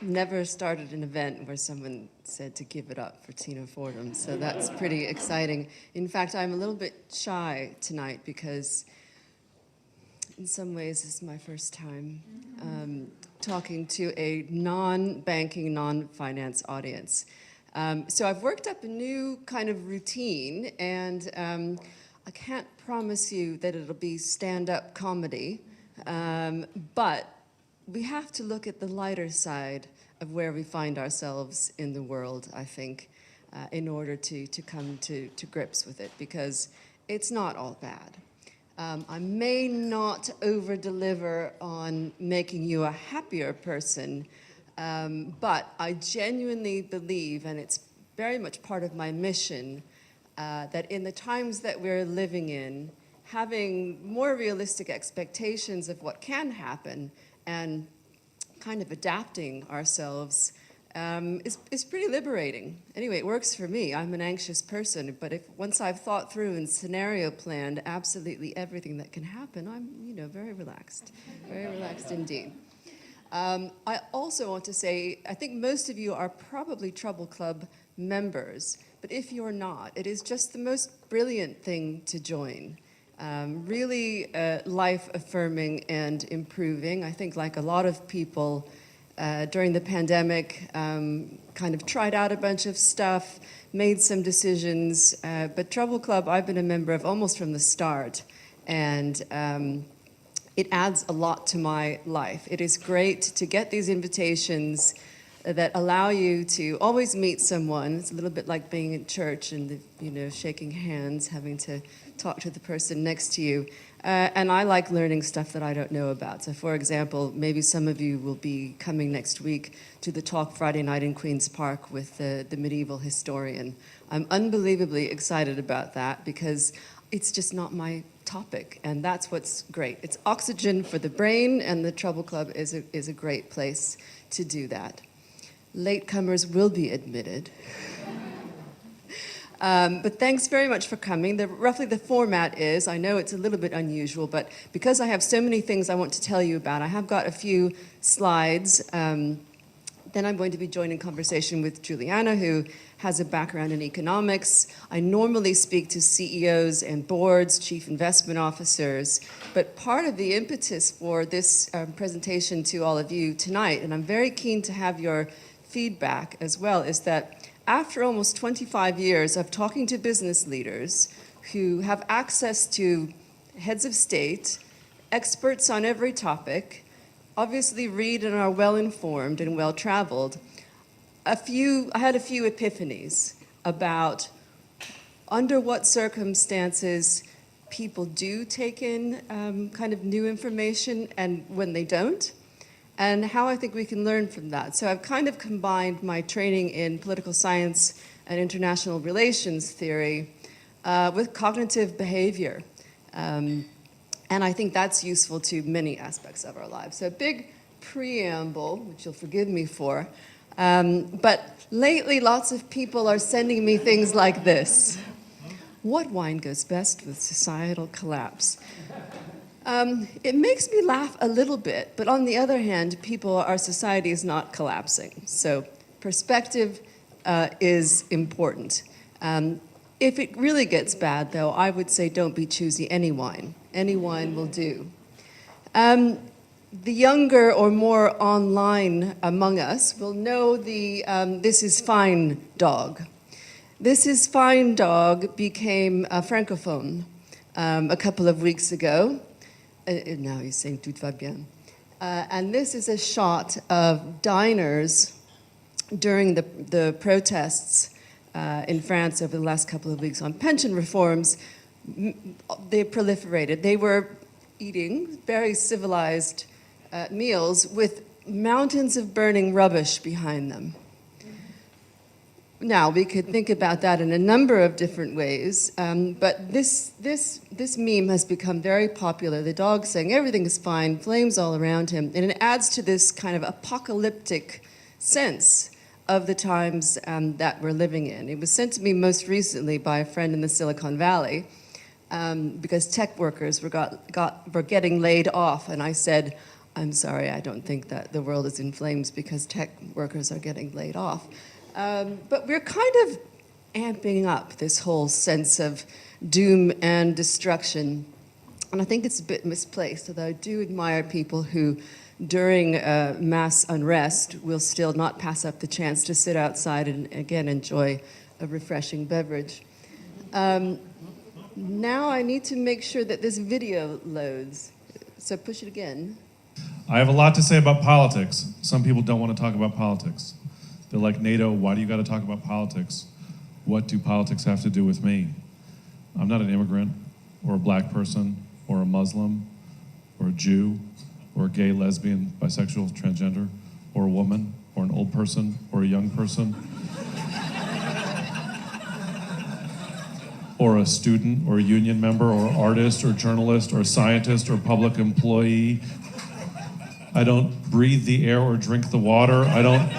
never started an event where someone said to give it up for Tina Fordham, so that's pretty exciting. In fact, I'm a little bit shy tonight because in some ways this is my first time talking to a non-banking, non-finance audience. So I've worked up a new kind of routine, and I can't promise you that it'll be stand-up comedy, but we have to look at the lighter side of where we find ourselves in the world, I think, in order to come to grips with it, because it's not all bad. I may not over-deliver on making you a happier person, but I genuinely believe, and it's very much part of my mission, that in the times that we're living in, having more realistic expectations of what can happen and kind of adapting ourselves is pretty liberating. Anyway, it works for me. I'm an anxious person, but once I've thought through and scenario planned absolutely everything that can happen, I'm very relaxed indeed. I also want to say, I think most of you are probably Trouble Club members, but if you're not, it is just the most brilliant thing to join. Really life-affirming and improving. I think, like a lot of people during the pandemic, kind of tried out a bunch of stuff, made some decisions, but Trouble Club I've been a member of almost from the start, and it adds a lot to my life. It is great to get these invitations that allow you to always meet someone. It's a little bit like being in church and shaking hands, having to talk to the person next to you. And I like learning stuff that I don't know about. So for example, maybe some of you will be coming next week to the talk Friday night in Queen's Park with the medieval historian. I'm unbelievably excited about that because it's just not my topic, and that's what's great. It's oxygen for the brain, and the Trouble Club is a great place to do that. Latecomers will be admitted. But thanks very much for coming. Roughly the format is, I know it's a little bit unusual, but because I have so many things I want to tell you about, I have got a few slides. Then I'm going to be joining conversation with Juliana, who has a background in economics. I normally speak to CEOs and boards, chief investment officers, but part of the impetus for this presentation to all of you tonight, and I'm very keen to have your feedback as well, is that after almost 25 years of talking to business leaders who have access to heads of state, experts on every topic, obviously read and are well-informed and well-traveled, I had a few epiphanies about under what circumstances people do take in kind of new information and when they don't, and how I think we can learn from that. So I've kind of combined my training in political science and international relations theory with cognitive behavior. And I think that's useful to many aspects of our lives. So a big preamble, which you'll forgive me for, but lately lots of people are sending me things like this. What wine goes best with societal collapse? It makes me laugh a little bit, but on the other hand, our society is not collapsing. So perspective is important. If it really gets bad, though, I would say don't be choosy. Any wine will do. The younger or more online among us will know the This Is Fine dog. This Is Fine dog became a francophone a couple of weeks ago. Now he's saying tout va bien. And this is a shot of diners during the protests in France over the last couple of weeks on pension reforms. They proliferated. They were eating very civilized meals with mountains of burning rubbish behind them. Now, we could think about that in a number of different ways, but this meme has become very popular. The dog saying everything is fine, flames all around him, and it adds to this kind of apocalyptic sense of the times that we're living in. It was sent to me most recently by a friend in the Silicon Valley because tech workers were getting laid off, and I said, I'm sorry, I don't think that the world is in flames because tech workers are getting laid off. But we're kind of amping up this whole sense of doom and destruction. And I think it's a bit misplaced, although I do admire people who, during mass unrest, will still not pass up the chance to sit outside and, again, enjoy a refreshing beverage. Now I need to make sure that this video loads. So push it again. I have a lot to say about politics. Some people don't want to talk about politics. They're like, NATO, why do you got to talk about politics? What do politics have to do with me? I'm not an immigrant, or a black person, or a Muslim, or a Jew, or a gay, lesbian, bisexual, transgender, or a woman, or an old person, or a young person, or a student, or a union member, or artist, or journalist, or scientist, or public employee. I don't breathe the air or drink the water. I don't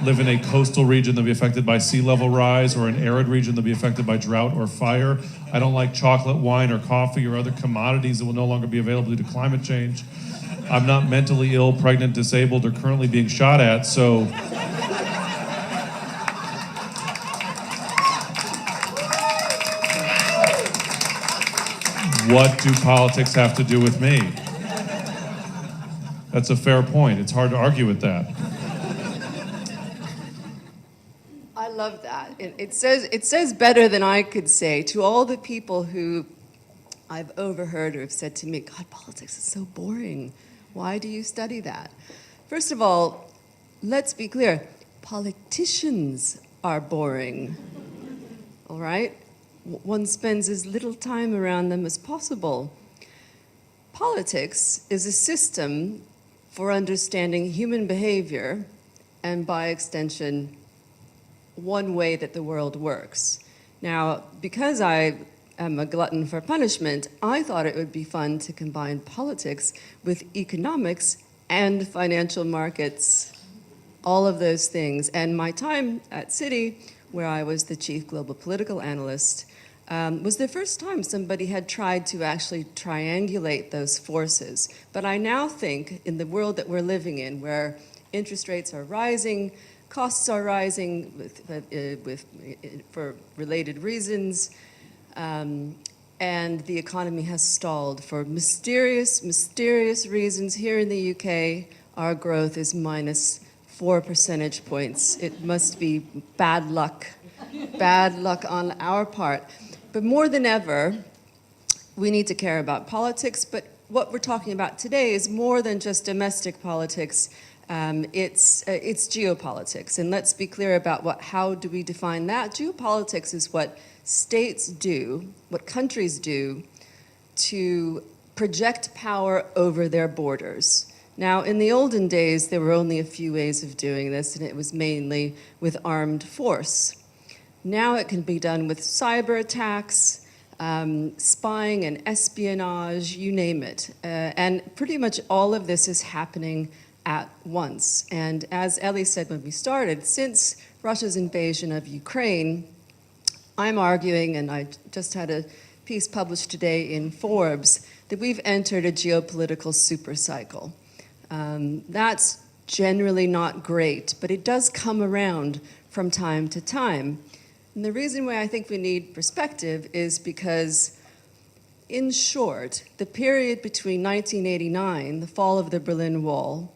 live in a coastal region that'll be affected by sea level rise or an arid region that'll be affected by drought or fire. I don't like chocolate, wine, or coffee or other commodities that will no longer be available due to climate change. I'm not mentally ill, pregnant, disabled, or currently being shot at, so what do politics have to do with me? That's a fair point. It's hard to argue with that. I love that. It says better than I could say to all the people who I've overheard or have said to me, God, politics is so boring. Why do you study that? First of all, let's be clear. Politicians are boring. All right? One spends as little time around them as possible. Politics is a system for understanding human behavior and, by extension, one way that the world works. Now, because I am a glutton for punishment, I thought it would be fun to combine politics with economics and financial markets, all of those things. And my time at Citi, where I was the chief global political analyst, was the first time somebody had tried to actually triangulate those forces. But I now think in the world that we're living in, where interest rates are rising, costs are rising for related reasons, and the economy has stalled for mysterious reasons. Here in the UK, our growth is minus 4 percentage points. It must be bad luck on our part. But more than ever, we need to care about politics, but what we're talking about today is more than just domestic politics. It's geopolitics, and let's be clear about how do we define that? Geopolitics is what states do, what countries do to project power over their borders. Now, in the olden days, there were only a few ways of doing this, and it was mainly with armed force. Now it can be done with cyber attacks, spying and espionage, you name it. And pretty much all of this is happening at once. And as Ellie said when we started, since Russia's invasion of Ukraine, I'm arguing, and I just had a piece published today in Forbes, that we've entered a geopolitical supercycle. That's generally not great, but it does come around from time to time. And the reason why I think we need perspective is because, in short, the period between 1989, the fall of the Berlin Wall,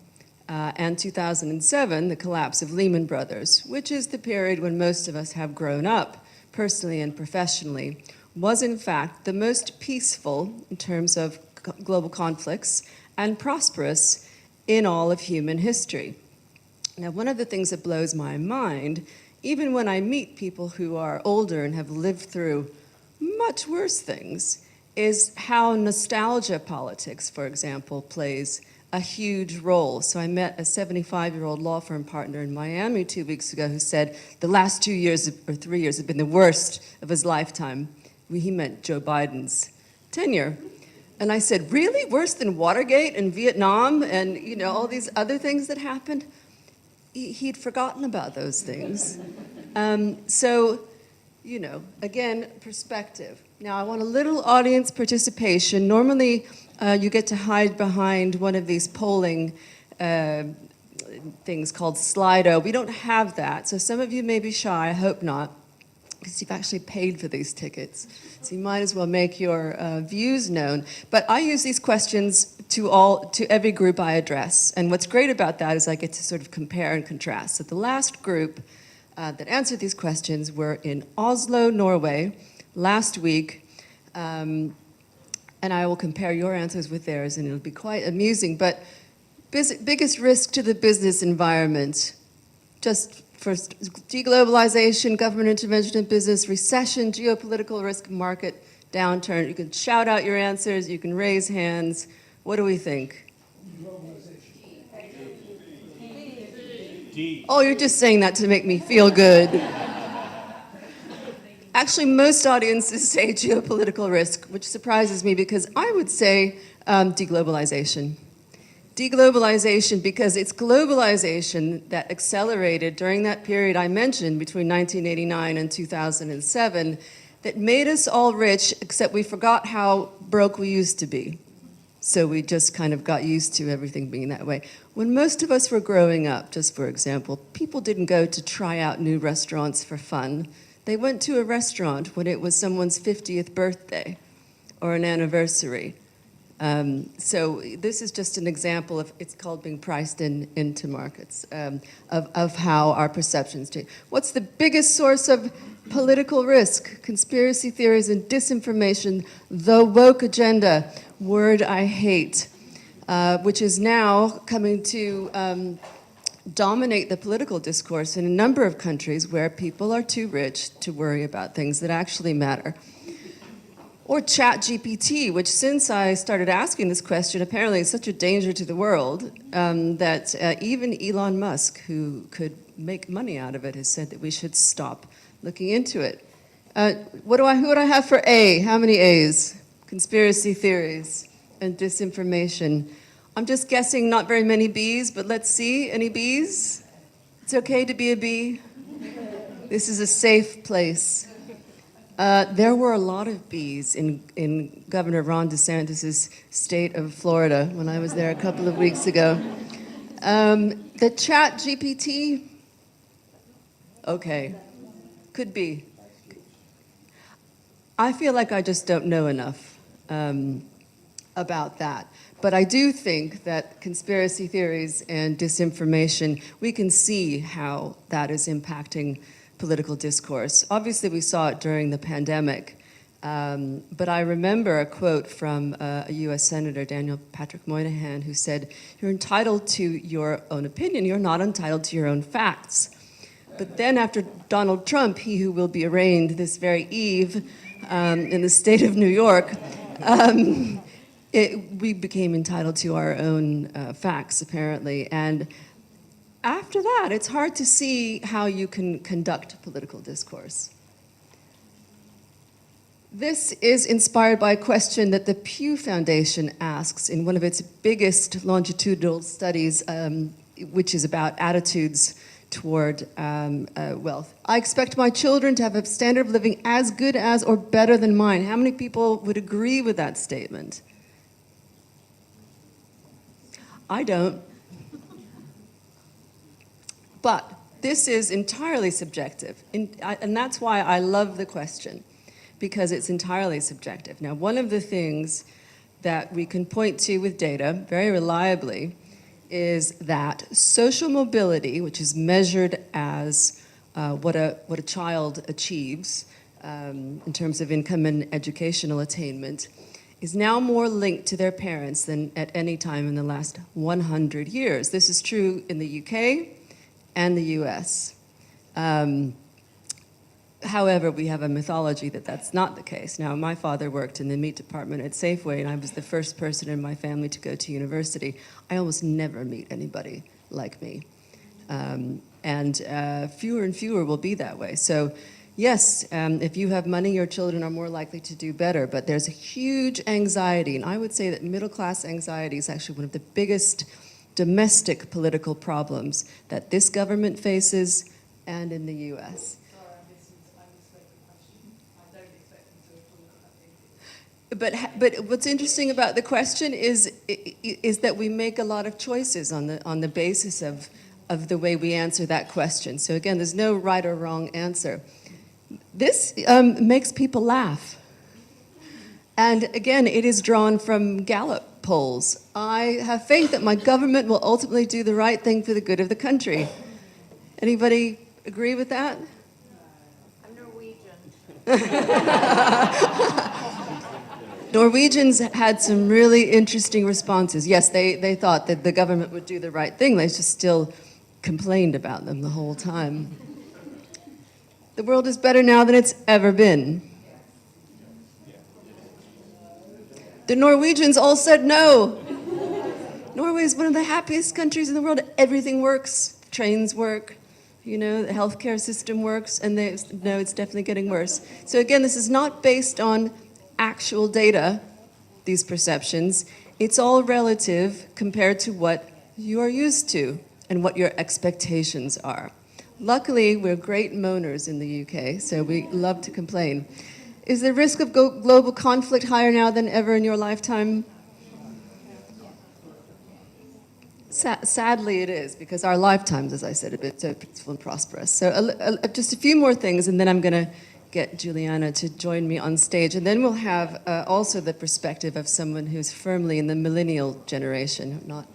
and 2007, the collapse of Lehman Brothers, which is the period when most of us have grown up, personally and professionally, was in fact the most peaceful in terms of global conflicts and prosperous in all of human history. Now, one of the things that blows my mind, even when I meet people who are older and have lived through much worse things, is how nostalgia politics, for example, plays a huge role. So I met a 75-year-old law firm partner in Miami 2 weeks ago who said the last 2 years or 3 years have been the worst of his lifetime. He meant Joe Biden's tenure. And I said, really? Worse than Watergate and Vietnam and all these other things that happened? He'd forgotten about those things. So, again, perspective. Now, I want a little audience participation. Normally, you get to hide behind one of these polling things called Slido. We don't have that, so some of you may be shy. I hope not, because you've actually paid for these tickets. So you might as well make your views known. But I use these questions to every group I address. And what's great about that is I get to sort of compare and contrast. So the last group that answered these questions were in Oslo, Norway, last week. And I will compare your answers with theirs, and it'll be quite amusing. But biggest risk to the business environment, just first, deglobalization, government intervention in business, recession, geopolitical risk, market downturn. You can shout out your answers, you can raise hands. What do we think? D. Oh, you're just saying that to make me feel good. Actually, most audiences say geopolitical risk, which surprises me because I would say deglobalization. Deglobalization, because it's globalization that accelerated during that period I mentioned between 1989 and 2007 that made us all rich, except we forgot how broke we used to be. So we just kind of got used to everything being that way. When most of us were growing up, just for example, people didn't go to try out new restaurants for fun. They went to a restaurant when it was someone's 50th birthday or an anniversary. So this is just an example of, it's called being priced into markets, of how our perceptions change. What's the biggest source of political risk? Conspiracy theories and disinformation, the woke agenda, word I hate, which is now coming to dominate the political discourse in a number of countries where people are too rich to worry about things that actually matter. Or ChatGPT, which since I started asking this question, apparently is such a danger to the world that even Elon Musk, who could make money out of it, has said that we should stop looking into it. Who would I have for A? How many A's? Conspiracy theories and disinformation. I'm just guessing not very many B's, but let's see. Any B's? It's okay to be a B. This is a safe place. There were a lot of B's in Governor Ron DeSantis' state of Florida when I was there a couple of weeks ago. The ChatGPT, okay, could be. I feel like I just don't know enough about that. But I do think that conspiracy theories and disinformation, we can see how that is impacting political discourse. Obviously, we saw it during the pandemic, but I remember a quote from a US Senator, Daniel Patrick Moynihan, who said, "You're entitled to your own opinion, you're not entitled to your own facts." But then after Donald Trump, he who will be arraigned this very eve in the state of New York, we became entitled to our own facts, apparently. And after that, it's hard to see how you can conduct political discourse. This is inspired by a question that the Pew Foundation asks in one of its biggest longitudinal studies, which is about attitudes toward wealth. I expect my children to have a standard of living as good as or better than mine. How many people would agree with that statement? I don't. But this is entirely subjective, and that's why I love the question, because it's entirely subjective. Now, one of the things that we can point to with data very reliably is that social mobility, which is measured as what a child achieves in terms of income and educational attainment, is now more linked to their parents than at any time in the last 100 years. This is true in the UK and the US. However, we have a mythology that that's not the case. Now, my father worked in the meat department at Safeway, and I was the first person in my family to go to university. I almost never meet anybody like me. And fewer and fewer will be that way. So yes, if you have money, your children are more likely to do better, but there's a huge anxiety, and I would say that middle-class anxiety is actually one of the biggest domestic political problems that this government faces and in the US. but what's interesting about the question is that we make a lot of choices on the basis of the way we answer that question. So again, there's no right or wrong answer. This makes people laugh. And again, it is drawn from Gallup polls. I have faith that my government will ultimately do the right thing for the good of the country. Anybody agree with that? I'm Norwegian. Norwegians had some really interesting responses. Yes, they thought that the government would do the right thing. They just still complained about them the whole time. The world is better now than it's ever been. The Norwegians all said no. Norway is one of the happiest countries in the world. Everything works. Trains work. You know, the healthcare system works. And they no, it's definitely getting worse. So again, this is not based on actual data, these perceptions. It's all relative compared to what you are used to and what your expectations are. Luckily, we're great moaners in the UK, so we love to complain. Is the risk of global conflict higher now than ever in your lifetime? Sadly, it is, because our lifetimes, as I said, have been so peaceful and prosperous. So just a few more things, and then I'm going to get Juliana to join me on stage. And then we'll have also the perspective of someone who's firmly in the millennial generation, not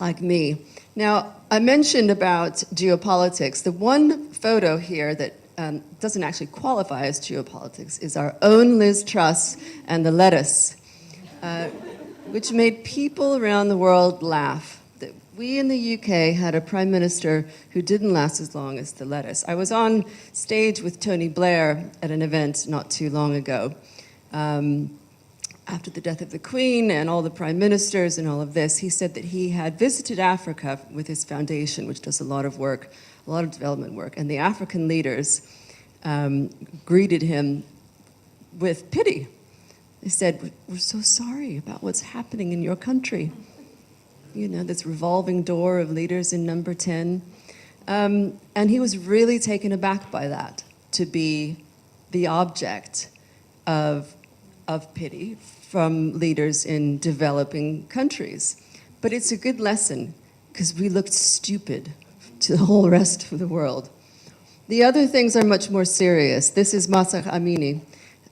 like me. Now, I mentioned about geopolitics. The one photo here that doesn't actually qualify as geopolitics is our own Liz Truss and the lettuce, which made people around the world laugh. That we in the UK had a prime minister who didn't last as long as the lettuce. I was on stage with Tony Blair at an event not too long ago. After the death of the Queen and all the prime ministers and all of this, he said that he had visited Africa with his foundation, which does a lot of work, a lot of development work, and the African leaders greeted him with pity. They said, "We're so sorry about what's happening in your country." You know, this revolving door of leaders in number 10. And he was really taken aback by that, to be the object of pity from leaders in developing countries. But it's a good lesson, because we looked stupid to the whole rest of the world. The other things are much more serious. This is Mahsa Amini,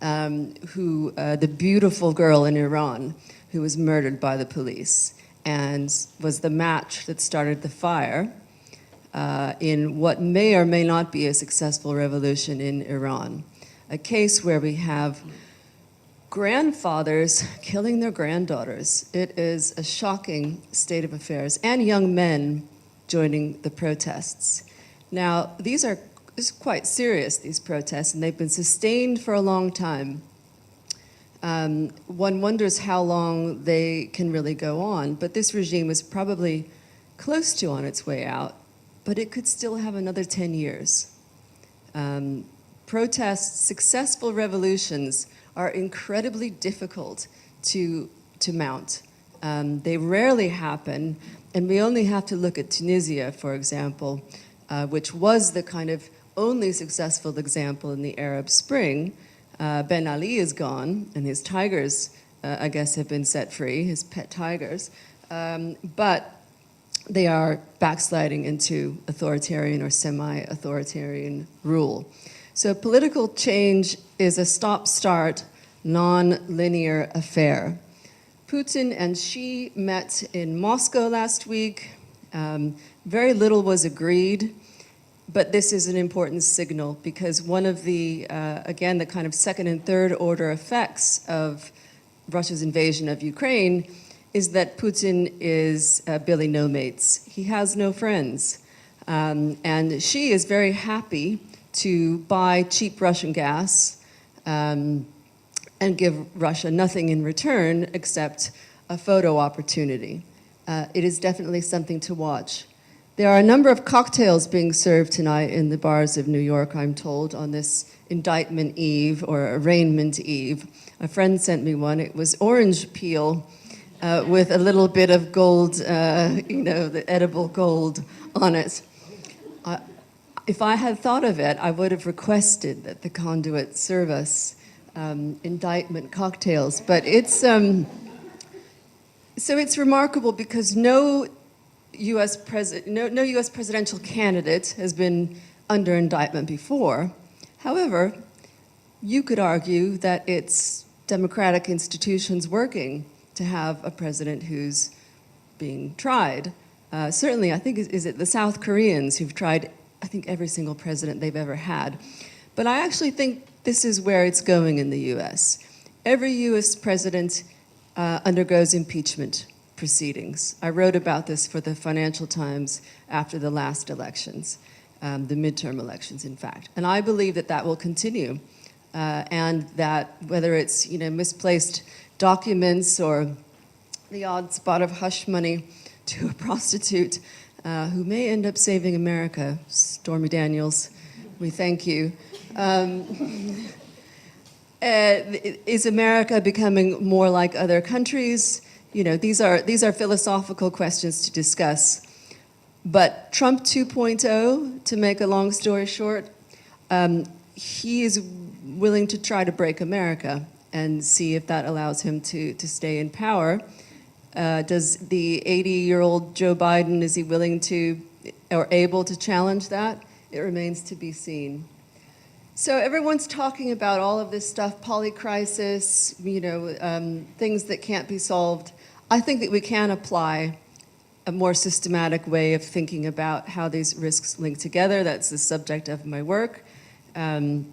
the beautiful girl in Iran who was murdered by the police and was the match that started the fire in what may or may not be a successful revolution in Iran. A case where we have grandfathers killing their granddaughters. It is a shocking state of affairs, and young men joining the protests. Now, these are quite serious, these protests, and they've been sustained for a long time. One wonders how long they can really go on, but this regime is probably close to on its way out, but it could still have another 10 years. Protests, successful revolutions, are incredibly difficult to mount. They rarely happen, and we only have to look at Tunisia, for example, which was the kind of only successful example in the Arab Spring. Ben Ali is gone, and his tigers, I guess, have been set free, his pet tigers, but they are backsliding into authoritarian or semi-authoritarian rule. So political change is a stop-start, non-linear affair. Putin and Xi met in Moscow last week. Very little was agreed, but this is an important signal, because one of the, again, the kind of second and third order effects of Russia's invasion of Ukraine is that Putin is Billy No Mates. He has no friends. And Xi is very happy to buy cheap Russian gas and give Russia nothing in return except a photo opportunity. It is definitely something to watch. There are a number of cocktails being served tonight in the bars of New York, I'm told, on this indictment eve or arraignment eve. A friend sent me one. It was orange peel with a little bit of gold, the edible gold on it. If I had thought of it, I would have requested that the conduit serve us indictment cocktails. But it's so it's remarkable because no U.S. presidential candidate has been under indictment before. However, you could argue that it's democratic institutions working to have a president who's being tried. Certainly, I think, is it the South Koreans who've tried, I think, every single president they've ever had. But I actually think this is where it's going in the U.S. Every U.S. president undergoes impeachment proceedings. I wrote about this for the Financial Times after the last elections, the midterm elections, in fact. And I believe that that will continue, and that whether it's misplaced documents or the odd spot of hush money to a prostitute who may end up saving America, Stormy Daniels, we thank you. Is America becoming more like other countries? These are philosophical questions to discuss. But Trump 2.0, to make a long story short, he is willing to try to break America and see if that allows him to stay in power. Does the 80-year-old Joe Biden, is he willing to or able to challenge that? It remains to be seen. So everyone's talking about all of this stuff, polycrisis, things that can't be solved. I think that we can apply a more systematic way of thinking about how these risks link together. That's the subject of my work. You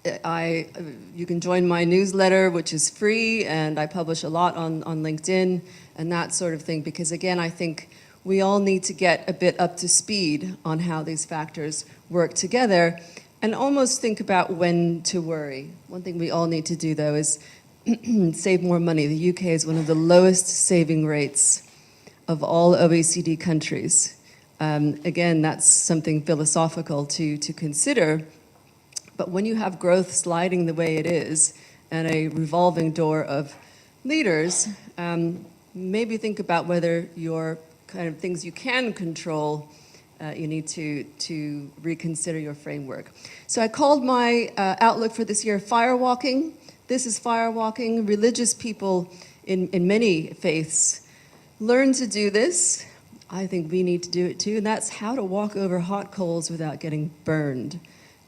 can join my newsletter, which is free, and I publish a lot on LinkedIn and that sort of thing, because again, I think we all need to get a bit up to speed on how these factors work together and almost think about when to worry. One thing we all need to do, though, is save more money. The UK is one of the lowest saving rates of all OECD countries. Again, that's something philosophical to consider. But when you have growth sliding the way it is and a revolving door of leaders, maybe think about whether your kind of things you can control, you need to reconsider your framework. So I called my outlook for this year Firewalking. This is Firewalking. Religious people in many faiths learn to do this. I think we need to do it too, and that's how to walk over hot coals without getting burned.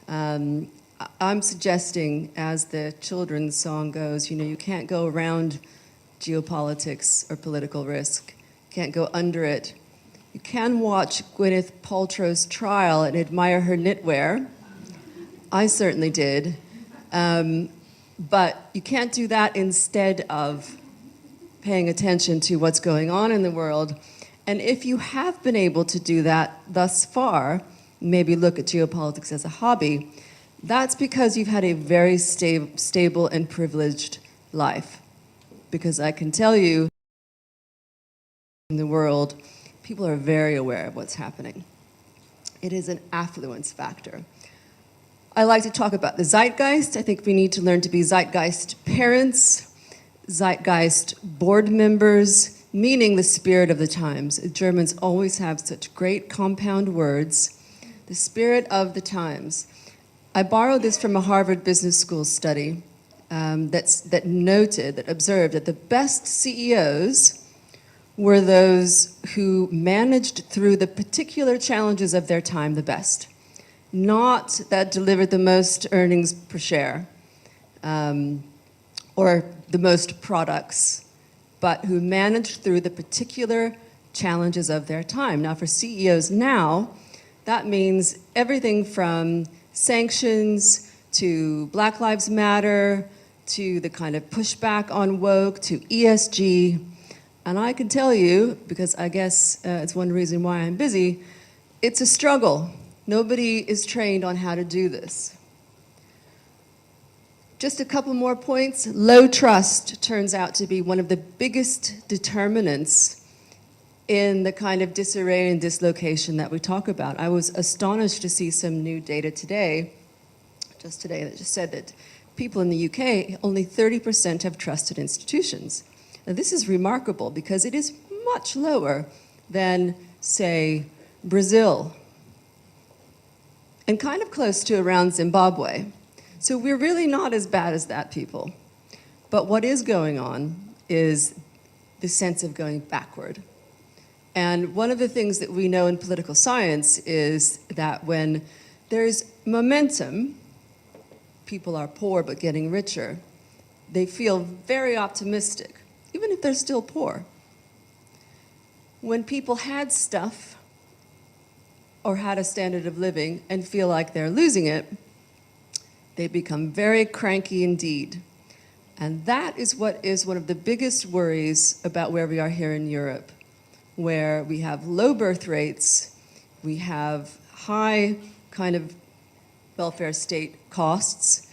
I'm suggesting, as the children's song goes, you can't go around geopolitics or political risk. You can't go under it. You can watch Gwyneth Paltrow's trial and admire her knitwear. I certainly did. But you can't do that instead of paying attention to what's going on in the world. And if you have been able to do that thus far, maybe look at geopolitics as a hobby, that's because you've had a very stable and privileged life. Because I can tell you, in the world, people are very aware of what's happening. It is an affluence factor. I like to talk about the zeitgeist. I think we need to learn to be zeitgeist parents, zeitgeist board members, meaning the spirit of the times. Germans always have such great compound words. The spirit of the times. I borrowed this from a Harvard Business School study that observed that the best CEOs were those who managed through the particular challenges of their time the best, not that delivered the most earnings per share or the most products, but who managed through the particular challenges of their time. Now, for CEOs now, that means everything from sanctions to Black Lives Matter to the kind of pushback on woke to ESG. And I can tell you, because I guess it's one reason why I'm busy, it's a struggle. Nobody is trained on how to do this. Just a couple more points. Low trust turns out to be one of the biggest determinants in the kind of disarray and dislocation that we talk about. I was astonished to see some new data today, that just said that people in the UK, only 30% have trusted institutions. Now, this is remarkable because it is much lower than, say, Brazil, and kind of close to around Zimbabwe. So we're really not as bad as that, people. But what is going on is the sense of going backward. And one of the things that we know in political science is that when there's momentum, people are poor but getting richer, they feel very optimistic, even if they're still poor. When people had stuff or had a standard of living and feel like they're losing it, they become very cranky indeed. And that is what is one of the biggest worries about where we are here in Europe, where we have low birth rates, we have high kind of welfare state costs,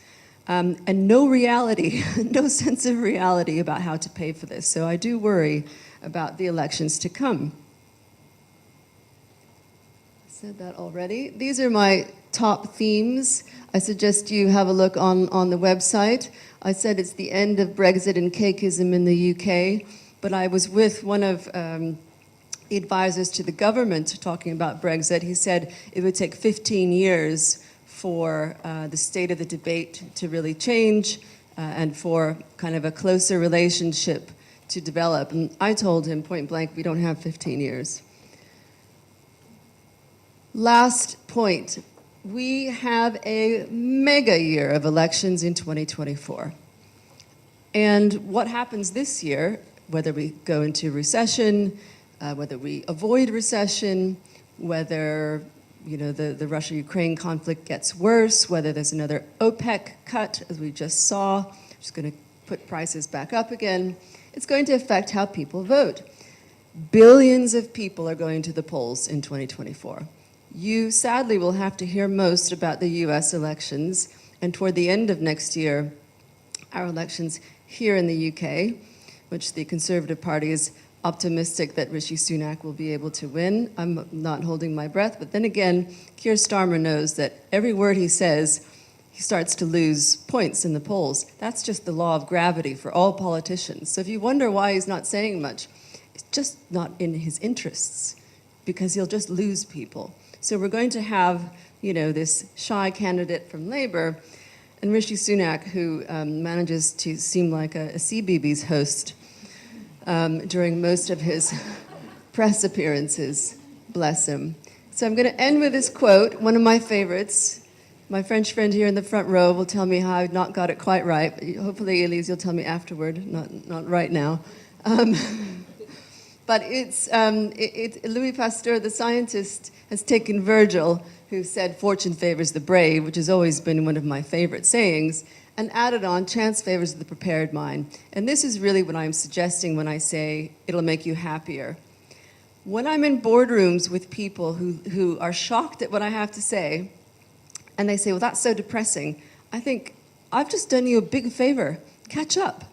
and no reality, no sense of reality about how to pay for this. So I do worry about the elections to come. I said that already. These are my top themes. I suggest you have a look on the website. I said it's the end of Brexit and cakeism in the UK, but I was with one of the advisors to the government talking about Brexit. He said it would take 15 years for the state of the debate to really change and for kind of a closer relationship to develop. And I told him point blank, we don't have 15 years. Last point, we have a mega year of elections in 2024. And what happens this year, whether we go into recession, whether we avoid recession, whether the Russia-Ukraine conflict gets worse, whether there's another OPEC cut, as we just saw, which is going to put prices back up again, it's going to affect how people vote. Billions of people are going to the polls in 2024. You sadly will have to hear most about the US elections, and toward the end of next year, our elections here in the UK, which the Conservative Party is optimistic that Rishi Sunak will be able to win. I'm not holding my breath, but then again, Keir Starmer knows that every word he says, he starts to lose points in the polls. That's just the law of gravity for all politicians. So if you wonder why he's not saying much, it's just not in his interests, because he'll just lose people. So we're going to have, this shy candidate from Labour, and Rishi Sunak, who manages to seem like a CBeebies host during most of his press appearances, bless him. So I'm going to end with this quote, one of my favorites. My French friend here in the front row will tell me how I've not got it quite right. Hopefully, Elise, you'll tell me afterward, not right now. But it's Louis Pasteur, the scientist, has taken Virgil, who said, "Fortune favors the brave," which has always been one of my favorite sayings, and added on, "Chance favors the prepared mind." And this is really what I'm suggesting when I say it'll make you happier. When I'm in boardrooms with people who are shocked at what I have to say, and they say, "Well, that's so depressing," I think, I've just done you a big favor. Catch up.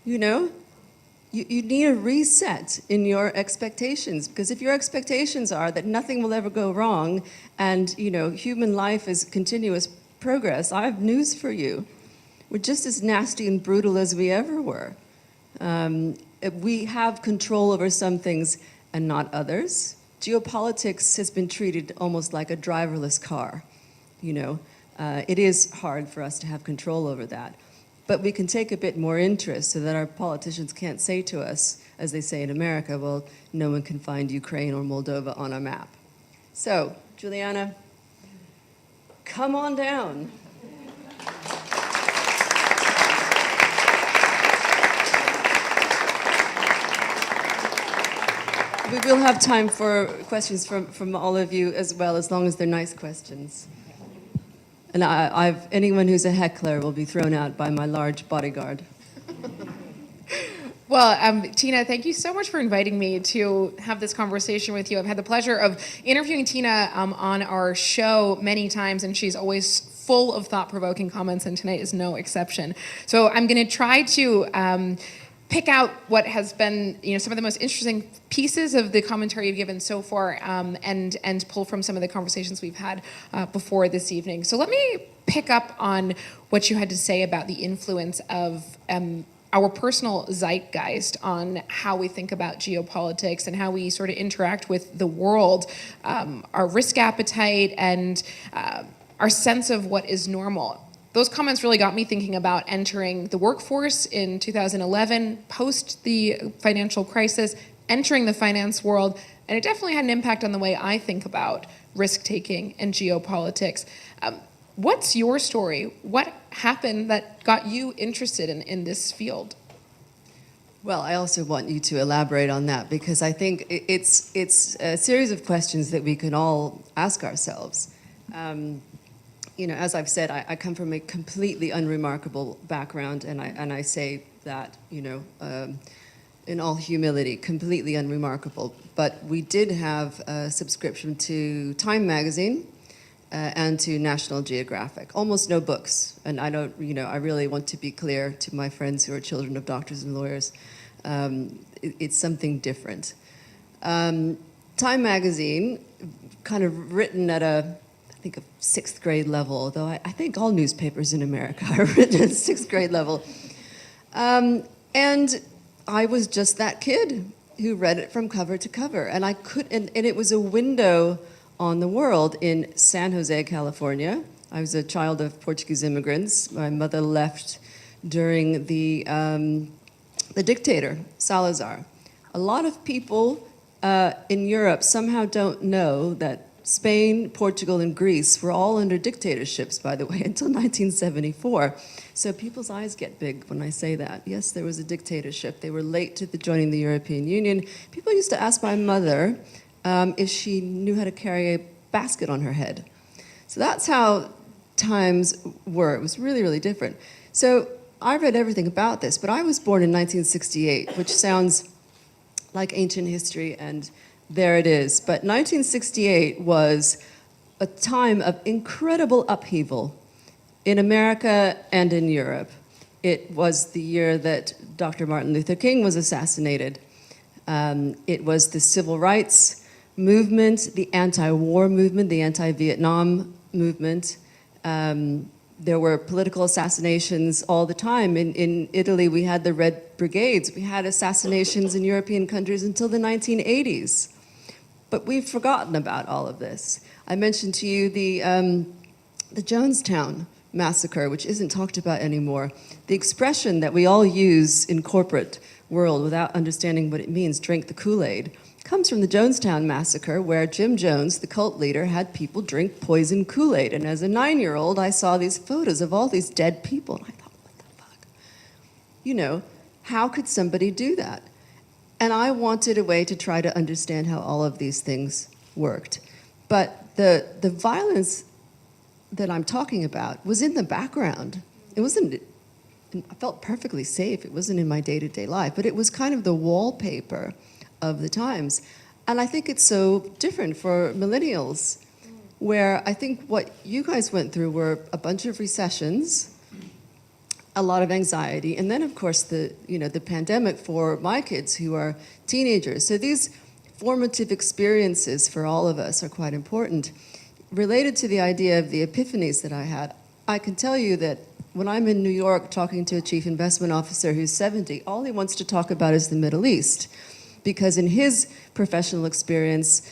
You need a reset in your expectations, because if your expectations are that nothing will ever go wrong and, human life is continuous progress, I have news for you. We're just as nasty and brutal as we ever were. We have control over some things and not others. Geopolitics has been treated almost like a driverless car. It is hard for us to have control over that. But we can take a bit more interest so that our politicians can't say to us, as they say in America, well, no one can find Ukraine or Moldova on a map. So, Juliana, come on down. We will have time for questions from all of you as well, as long as they're nice questions. And anyone who's a heckler will be thrown out by my large bodyguard. Well, Tina, thank you so much for inviting me to have this conversation with you. I've had the pleasure of interviewing Tina on our show many times, and she's always full of thought-provoking comments, and tonight is no exception. So I'm going to try to pick out what has been, some of the most interesting pieces of the commentary you've given so far, and pull from some of the conversations we've had before this evening. So let me pick up on what you had to say about the influence of our personal zeitgeist on how we think about geopolitics and how we sort of interact with the world, our risk appetite, and our sense of what is normal. those comments really got me thinking about entering the workforce in 2011, post the financial crisis, entering the finance world, and it definitely had an impact on the way I think about risk-taking and geopolitics. What's your story? What happened that got you interested in this field? Well, I also want you to elaborate on that, because I think it's a series of questions that we can all ask ourselves. As I've said, I come from a completely unremarkable background, and I say that, in all humility, completely unremarkable. But we did have a subscription to Time magazine and to National Geographic. Almost no books, and I don't, I really want to be clear to my friends who are children of doctors and lawyers. It's something different. Time magazine, kind of written at a 6th grade level, although I think all newspapers in America are written at 6th grade level. And I was just that kid who read it from cover to cover. And and it was a window on the world in San Jose, California. I was a child of Portuguese immigrants. My mother left during the dictator, Salazar. A lot of people in Europe somehow don't know that Spain, Portugal, and Greece were all under dictatorships, by the way, until 1974. So people's eyes get big when I say that. Yes, there was a dictatorship. They were late to joining the European Union. People used to ask my mother if she knew how to carry a basket on her head. So that's how times were. It was really, really different. So I read everything about this, but I was born in 1968, which sounds like ancient history, and there it is. But 1968 was a time of incredible upheaval in America and in Europe. It was the year that Dr. Martin Luther King was assassinated. It was the civil rights movement, the anti-war movement, the anti-Vietnam movement. There were political assassinations all the time. In Italy, we had the Red Brigades. We had assassinations in European countries until the 1980s. But we've forgotten about all of this. I mentioned to you the Jonestown massacre, which isn't talked about anymore. The expression that we all use in corporate world without understanding what it means, drink the Kool-Aid, comes from the Jonestown massacre, where Jim Jones, the cult leader, had people drink poison Kool-Aid. And as a 9-year-old, I saw these photos of all these dead people, and I thought, what the fuck? How could somebody do that? And I wanted a way to try to understand how all of these things worked. But the violence that I'm talking about was in the background. It wasn't, I felt perfectly safe. It wasn't in my day-to-day life, but it was kind of the wallpaper of the times. And I think it's so different for millennials, where I think what you guys went through were a bunch of recessions, a lot of anxiety, and then of course the pandemic for my kids who are teenagers. So these formative experiences for all of us are quite important. Related to the idea of the epiphanies that I had, I can tell you that when I'm in New York talking to a chief investment officer who's 70, all he wants to talk about is the Middle East. Because in his professional experience,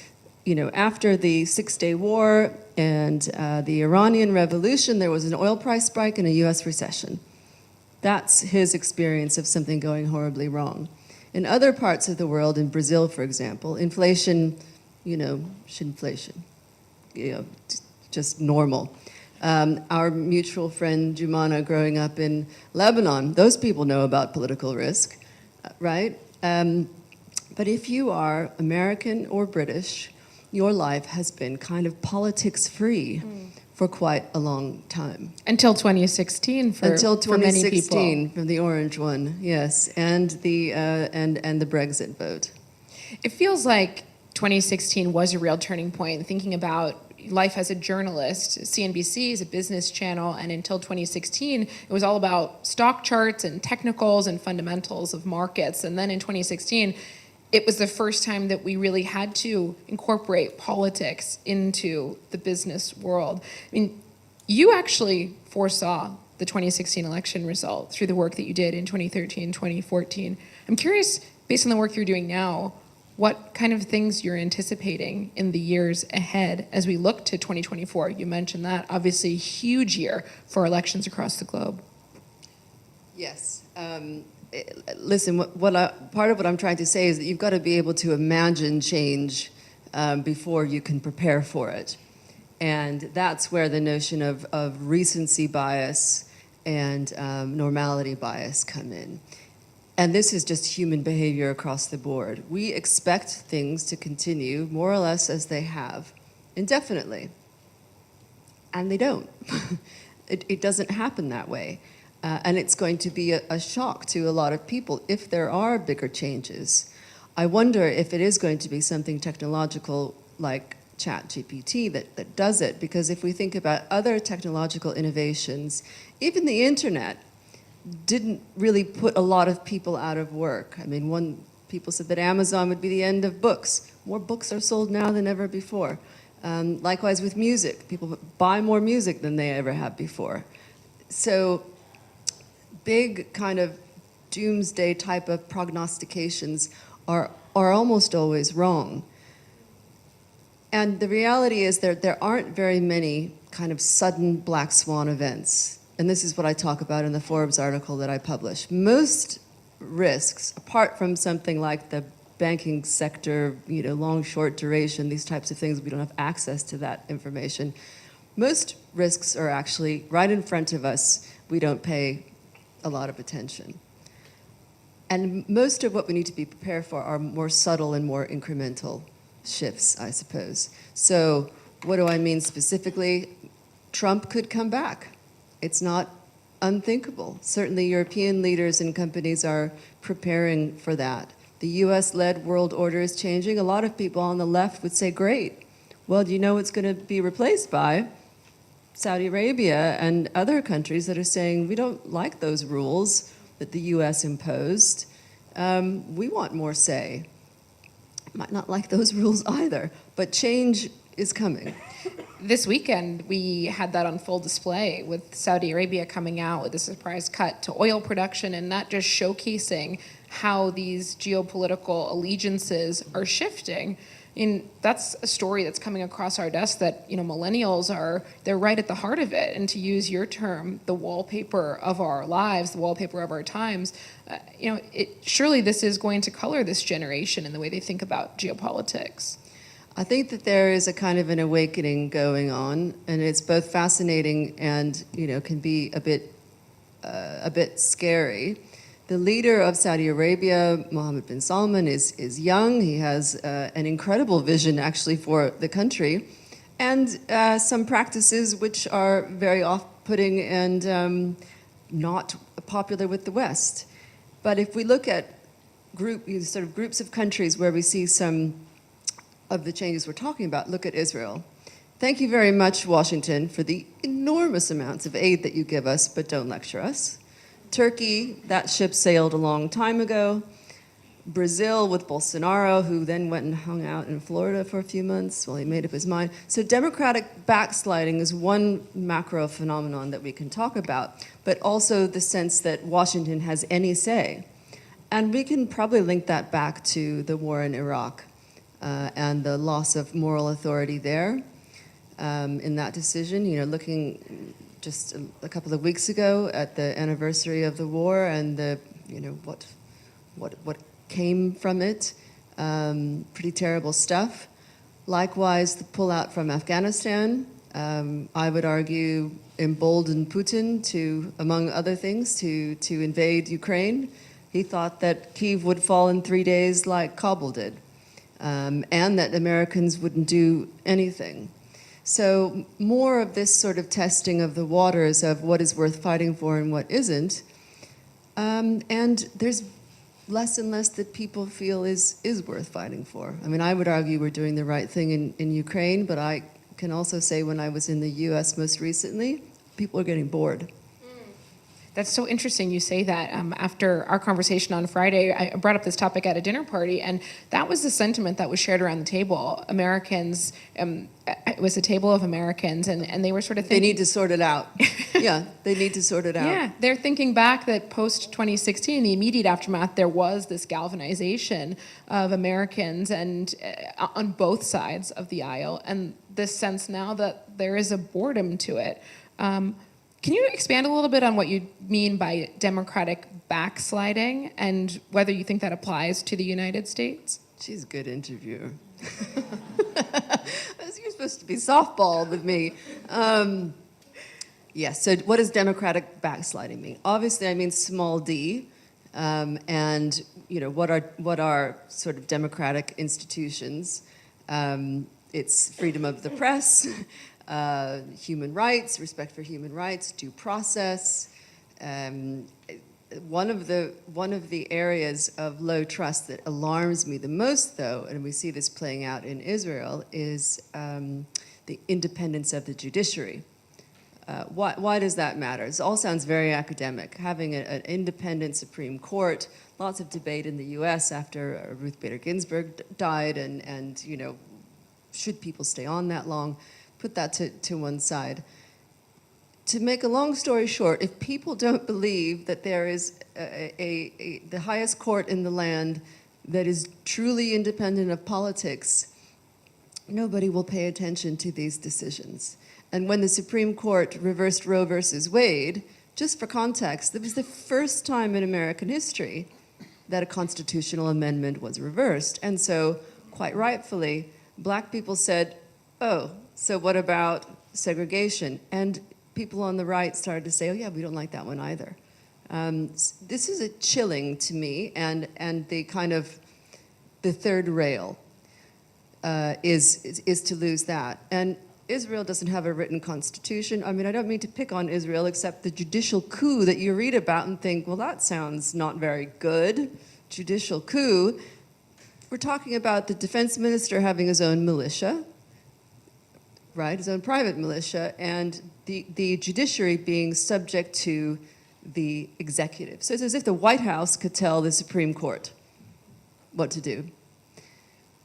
after the Six-Day War and the Iranian Revolution, there was an oil price spike and a US recession. That's his experience of something going horribly wrong. In other parts of the world, in Brazil, for example, inflation, shitflation, just normal. Our mutual friend Jumana growing up in Lebanon, those people know about political risk, right? But if you are American or British, your life has been kind of politics-free for quite a long time. Until 2016 for Until for many 2016, people. from the orange one, yes, and the Brexit vote. It feels like 2016 was a real turning point, thinking about life as a journalist. CNBC is a business channel, and until 2016, it was all about stock charts and technicals and fundamentals of markets. And then in 2016, it was the first time that we really had to incorporate politics into the business world. I mean, you actually foresaw the 2016 election result through the work that you did in 2013, 2014. I'm curious, based on the work you're doing now, what kind of things you're anticipating in the years ahead as we look to 2024. You mentioned that, obviously a huge year for elections across the globe. Yes. Listen, part of what I'm trying to say is that you've got to be able to imagine change before you can prepare for it. And that's where the notion of recency bias and normality bias come in. And this is just human behavior across the board. We expect things to continue more or less as they have, indefinitely. And they don't. It doesn't happen that way. And it's going to be a shock to a lot of people if there are bigger changes. I wonder if it is going to be something technological like ChatGPT that does it, because if we think about other technological innovations, even the internet didn't really put a lot of people out of work. I mean, people said that Amazon would be the end of books. More books are sold now than ever before. Likewise with music. People buy more music than they ever have before. So big kind of doomsday type of prognostications are almost always wrong. And the reality is there aren't very many kind of sudden black swan events. And this is what I talk about in the Forbes article that I published. Most risks, apart from something like the banking sector, long, short duration, these types of things, we don't have access to that information. Most risks are actually right in front of us. We don't pay a lot of attention. And most of what we need to be prepared for are more subtle and more incremental shifts, I suppose. So what do I mean specifically? Trump could come back. It's not unthinkable. Certainly European leaders and companies are preparing for that. The US-led world order is changing. A lot of people on the left would say, great. Well, do you know what's going to be replaced by? Saudi Arabia and other countries that are saying, we don't like those rules that the US imposed. We want more say. Might not like those rules either, but change is coming. This weekend, we had that on full display with Saudi Arabia coming out with a surprise cut to oil production, and that just showcasing how these geopolitical allegiances are shifting. And that's a story that's coming across our desk that, millennials they're right at the heart of it. And to use your term, the wallpaper of our lives, the wallpaper of our times, surely this is going to color this generation in the way they think about geopolitics. I think that there is a kind of an awakening going on, and it's both fascinating and can be a bit scary. The leader of Saudi Arabia, Mohammed bin Salman, is young. He has an incredible vision, actually, for the country, and some practices which are very off-putting and not popular with the West. But if we look at groups of countries where we see some of the changes we're talking about, look at Israel. Thank you very much, Washington, for the enormous amounts of aid that you give us, but don't lecture us. Turkey, that ship sailed a long time ago. Brazil with Bolsonaro, who then went and hung out in Florida for a few months while he made up his mind. So democratic backsliding is one macro phenomenon that we can talk about, but also the sense that Washington has any say. And we can probably link that back to the war in Iraq. And the loss of moral authority there in that decision. Looking just a couple of weeks ago at the anniversary of the war and the what came from it, pretty terrible stuff. Likewise, the pullout from Afghanistan, I would argue, emboldened Putin to, among other things, to invade Ukraine. He thought that Kyiv would fall in 3 days like Kabul did. And that Americans wouldn't do anything. So more of this sort of testing of the waters of what is worth fighting for and what isn't. And there's less and less that people feel is worth fighting for. I mean, I would argue we're doing the right thing in Ukraine, but I can also say when I was in the US most recently, people are getting bored. That's so interesting you say that. After our conversation on Friday, I brought up this topic at a dinner party, and that was the sentiment that was shared around the table. Americans, it was a table of Americans, and they were sort of thinking... They need to sort it out. Yeah, they need to sort it out. Yeah, they're thinking back that post-2016, the immediate aftermath, there was this galvanization of Americans and on both sides of the aisle, and this sense now that there is a boredom to it. Can you expand a little bit on what you mean by democratic backsliding and whether you think that applies to the United States? She's a good interviewer. You're supposed to be softball with me. Yes, so what does democratic backsliding mean? Obviously, I mean small d, and what are sort of democratic institutions? It's freedom of the press, human rights, respect for human rights, due process. One of the areas of low trust that alarms me the most, though, and we see this playing out in Israel, is the independence of the judiciary. Why does that matter? It all sounds very academic. Having an independent Supreme Court, lots of debate in the U.S. after Ruth Bader Ginsburg died, and should people stay on that long? Put that to one side. To make a long story short, if people don't believe that there is the highest court in the land that is truly independent of politics, nobody will pay attention to these decisions. And when the Supreme Court reversed Roe versus Wade, just for context, it was the first time in American history that a constitutional amendment was reversed. And so, quite rightfully, black people said, oh, so what about segregation? And people on the right started to say, oh yeah, we don't like that one either. This is chilling to me, and the kind of the third rail is to lose that. And Israel doesn't have a written constitution. I mean, I don't mean to pick on Israel, except the judicial coup that you read about and think, well, that sounds not very good. Judicial coup. We're talking about the defense minister having his own militia, right, his own private militia, and the judiciary being subject to the executive. So it's as if the White House could tell the Supreme Court what to do.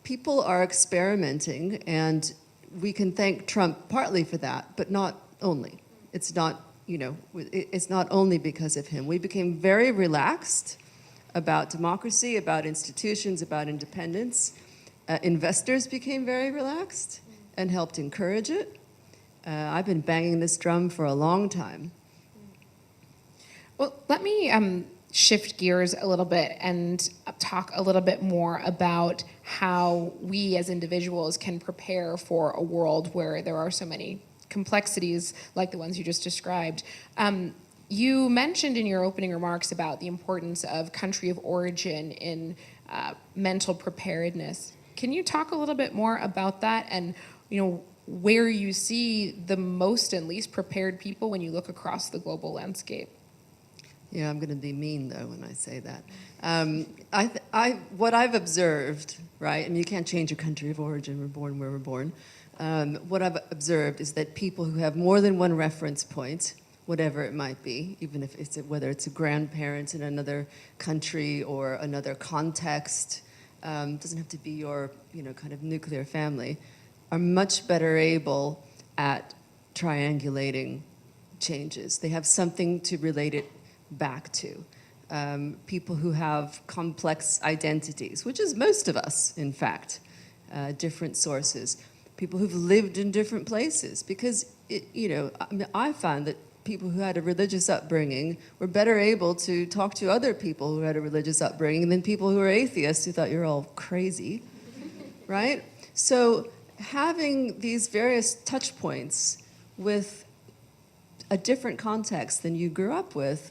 People are experimenting, and we can thank Trump partly for that, but not only. It's not, it's not only because of him. We became very relaxed about democracy, about institutions, about independence. Investors became very relaxed and helped encourage it. I've been banging this drum for a long time. Well, let me shift gears a little bit and talk a little bit more about how we as individuals can prepare for a world where there are so many complexities like the ones you just described. You mentioned in your opening remarks about the importance of country of origin in mental preparedness. Can you talk a little bit more about that and where you see the most and least prepared people when you look across the global landscape? Yeah, I'm going to be mean, though, when I say that. What I've observed, right, and you can't change your country of origin, we're born where we're born. What I've observed is that people who have more than one reference point, whatever it might be, even if whether it's a grandparent in another country or another context, doesn't have to be your kind of nuclear family, are much better able at triangulating changes. They have something to relate it back to. People who have complex identities, which is most of us, in fact, different sources. People who've lived in different places, because I found that people who had a religious upbringing were better able to talk to other people who had a religious upbringing than people who were atheists who thought you're all crazy, right? So having these various touch points with a different context than you grew up with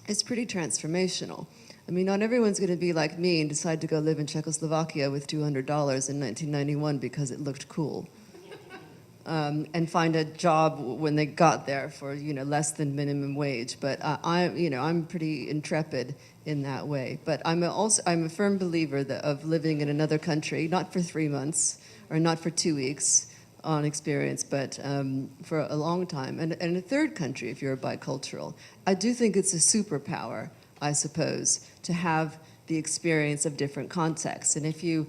is pretty transformational. I mean, not everyone's going to be like me and decide to go live in Czechoslovakia with $200 in 1991 because it looked cool. And find a job when they got there for less than minimum wage. But I'm pretty intrepid in that way. But I'm a firm believer of living in another country, not for 3 months or not for 2 weeks, on experience, but for a long time. And a third country, if you're bicultural, I do think it's a superpower, I suppose, to have the experience of different contexts. And if you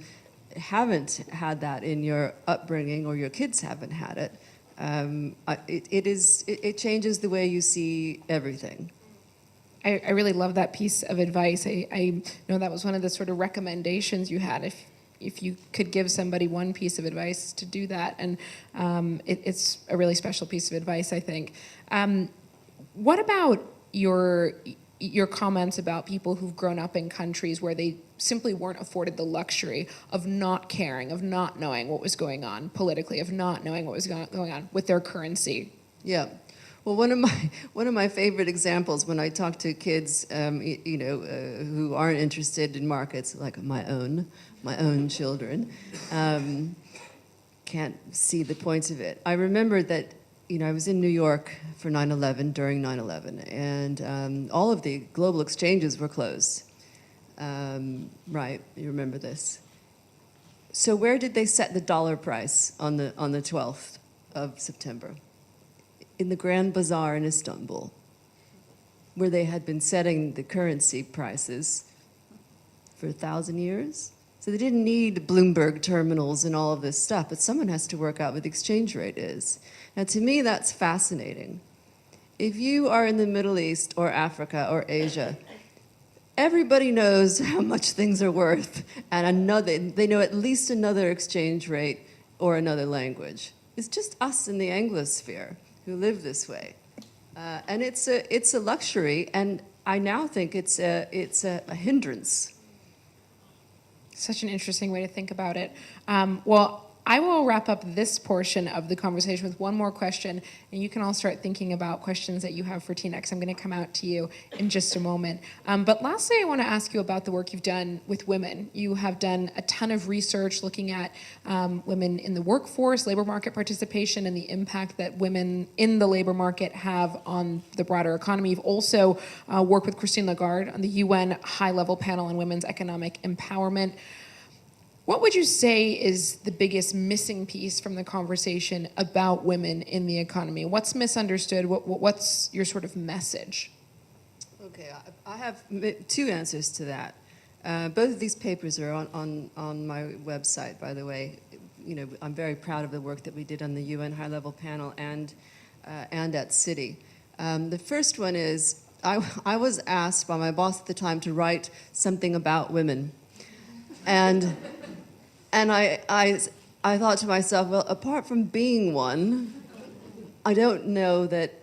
haven't had that in your upbringing, or your kids haven't had it, it changes the way you see everything. I really love that piece of advice. I know that was one of the sort of recommendations you had, if you could give somebody one piece of advice to do that. And it's a really special piece of advice, I think. What about your comments about people who've grown up in countries where they simply weren't afforded the luxury of not caring, of not knowing what was going on politically, of not knowing what was going on with their currency? Yeah. Well, one of my favorite examples when I talk to kids, who aren't interested in markets, like my own children, can't see the points of it. I remember that, I was in New York for 9/11, during 9/11, and all of the global exchanges were closed. Right, you remember this. So where did they set the dollar price on the 12th of September? In the Grand Bazaar in Istanbul, where they had been setting the currency prices for 1,000 years. So they didn't need Bloomberg terminals and all of this stuff, but someone has to work out what the exchange rate is. Now, to me, that's fascinating. If you are in the Middle East or Africa or Asia, everybody knows how much things are worth, and they know at least another exchange rate or another language. It's just us in the Anglosphere who live this way, and it's a luxury, and I now think it's a hindrance. Such an interesting way to think about it. Well, I will wrap up this portion of the conversation with one more question, and you can all start thinking about questions that you have for Tina, because I'm going to come out to you in just a moment. But lastly, I want to ask you about the work you've done with women. You have done a ton of research looking at women in the workforce, labor market participation, and the impact that women in the labor market have on the broader economy. You've also worked with Christine Lagarde on the UN high-level panel on women's economic empowerment. What would you say is the biggest missing piece from the conversation about women in the economy? What's misunderstood? What's your sort of message? Okay, I have two answers to that. Both of these papers are on my website, by the way. I'm very proud of the work that we did on the UN high-level panel and at Citi. The first one is, I was asked by my boss at the time to write something about women. And I thought to myself, well, apart from being one, I don't know that,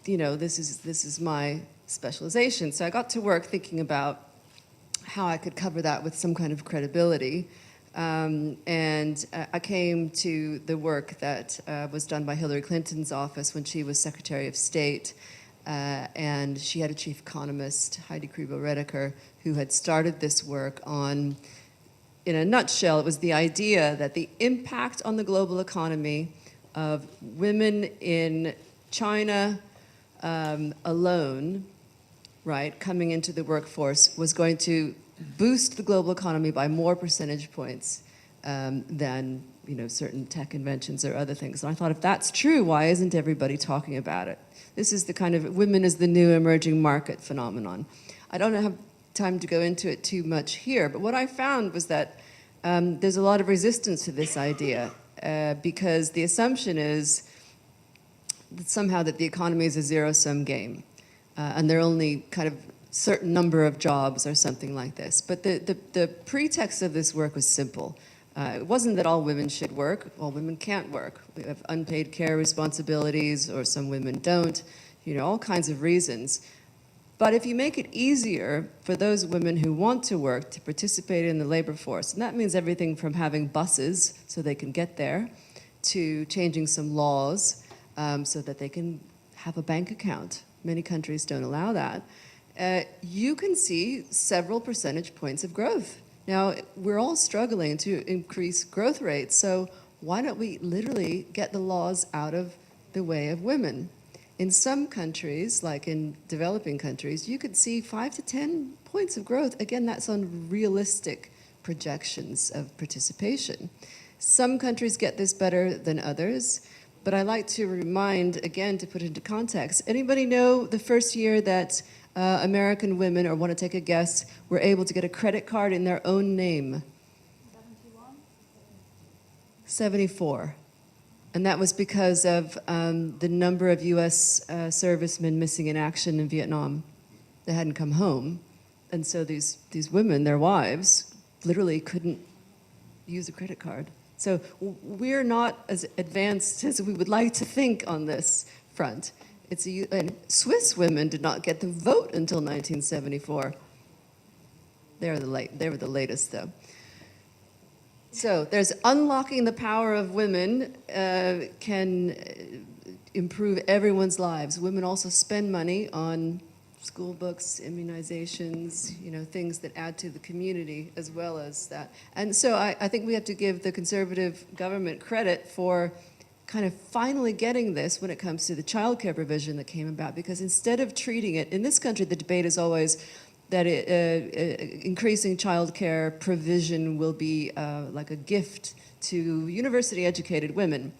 this is my specialization. So I got to work thinking about how I could cover that with some kind of credibility. And I came to the work that was done by Hillary Clinton's office when she was Secretary of State. And she had a chief economist, Heidi Kribo-Redeker, who had started this work on, in a nutshell, it was the idea that the impact on the global economy of women in China alone, right, coming into the workforce, was going to boost the global economy by more percentage points than certain tech inventions or other things. And I thought, if that's true, why isn't everybody talking about it? This is the kind of women as the new emerging market phenomenon. I don't have time to go into it too much here, but what I found was that there's a lot of resistance to this idea because the assumption is that somehow that the economy is a zero-sum game and there are only kind of certain number of jobs or something like this. But the pretext of this work was simple. It wasn't that all women should work. All women can't work. We have unpaid care responsibilities, or some women don't, all kinds of reasons. But if you make it easier for those women who want to work to participate in the labor force, and that means everything from having buses so they can get there, to changing some laws so that they can have a bank account. Many countries don't allow that. You can see several percentage points of growth. Now, we're all struggling to increase growth rates, so why don't we literally get the laws out of the way of women? In some countries, like in developing countries, you could see 5 to 10 points of growth. Again, that's on realistic projections of participation. Some countries get this better than others, but I like to remind, again, to put it into context, anybody know the first year that American women, or want to take a guess, were able to get a credit card in their own name? 74. And that was because of the number of U.S. Servicemen missing in action in Vietnam. They hadn't come home. And so these women, their wives, literally couldn't use a credit card. So we're not as advanced as we would like to think on this front. And Swiss women did not get the vote until 1974. They were the latest, though. So there's unlocking the power of women can improve everyone's lives. Women also spend money on school books, immunizations, things that add to the community as well as that. And so I think we have to give the conservative government credit for kind of finally getting this when it comes to the child care provision that came about, because instead of treating it, in this country the debate is always that increasing child care provision will be like a gift to university-educated women.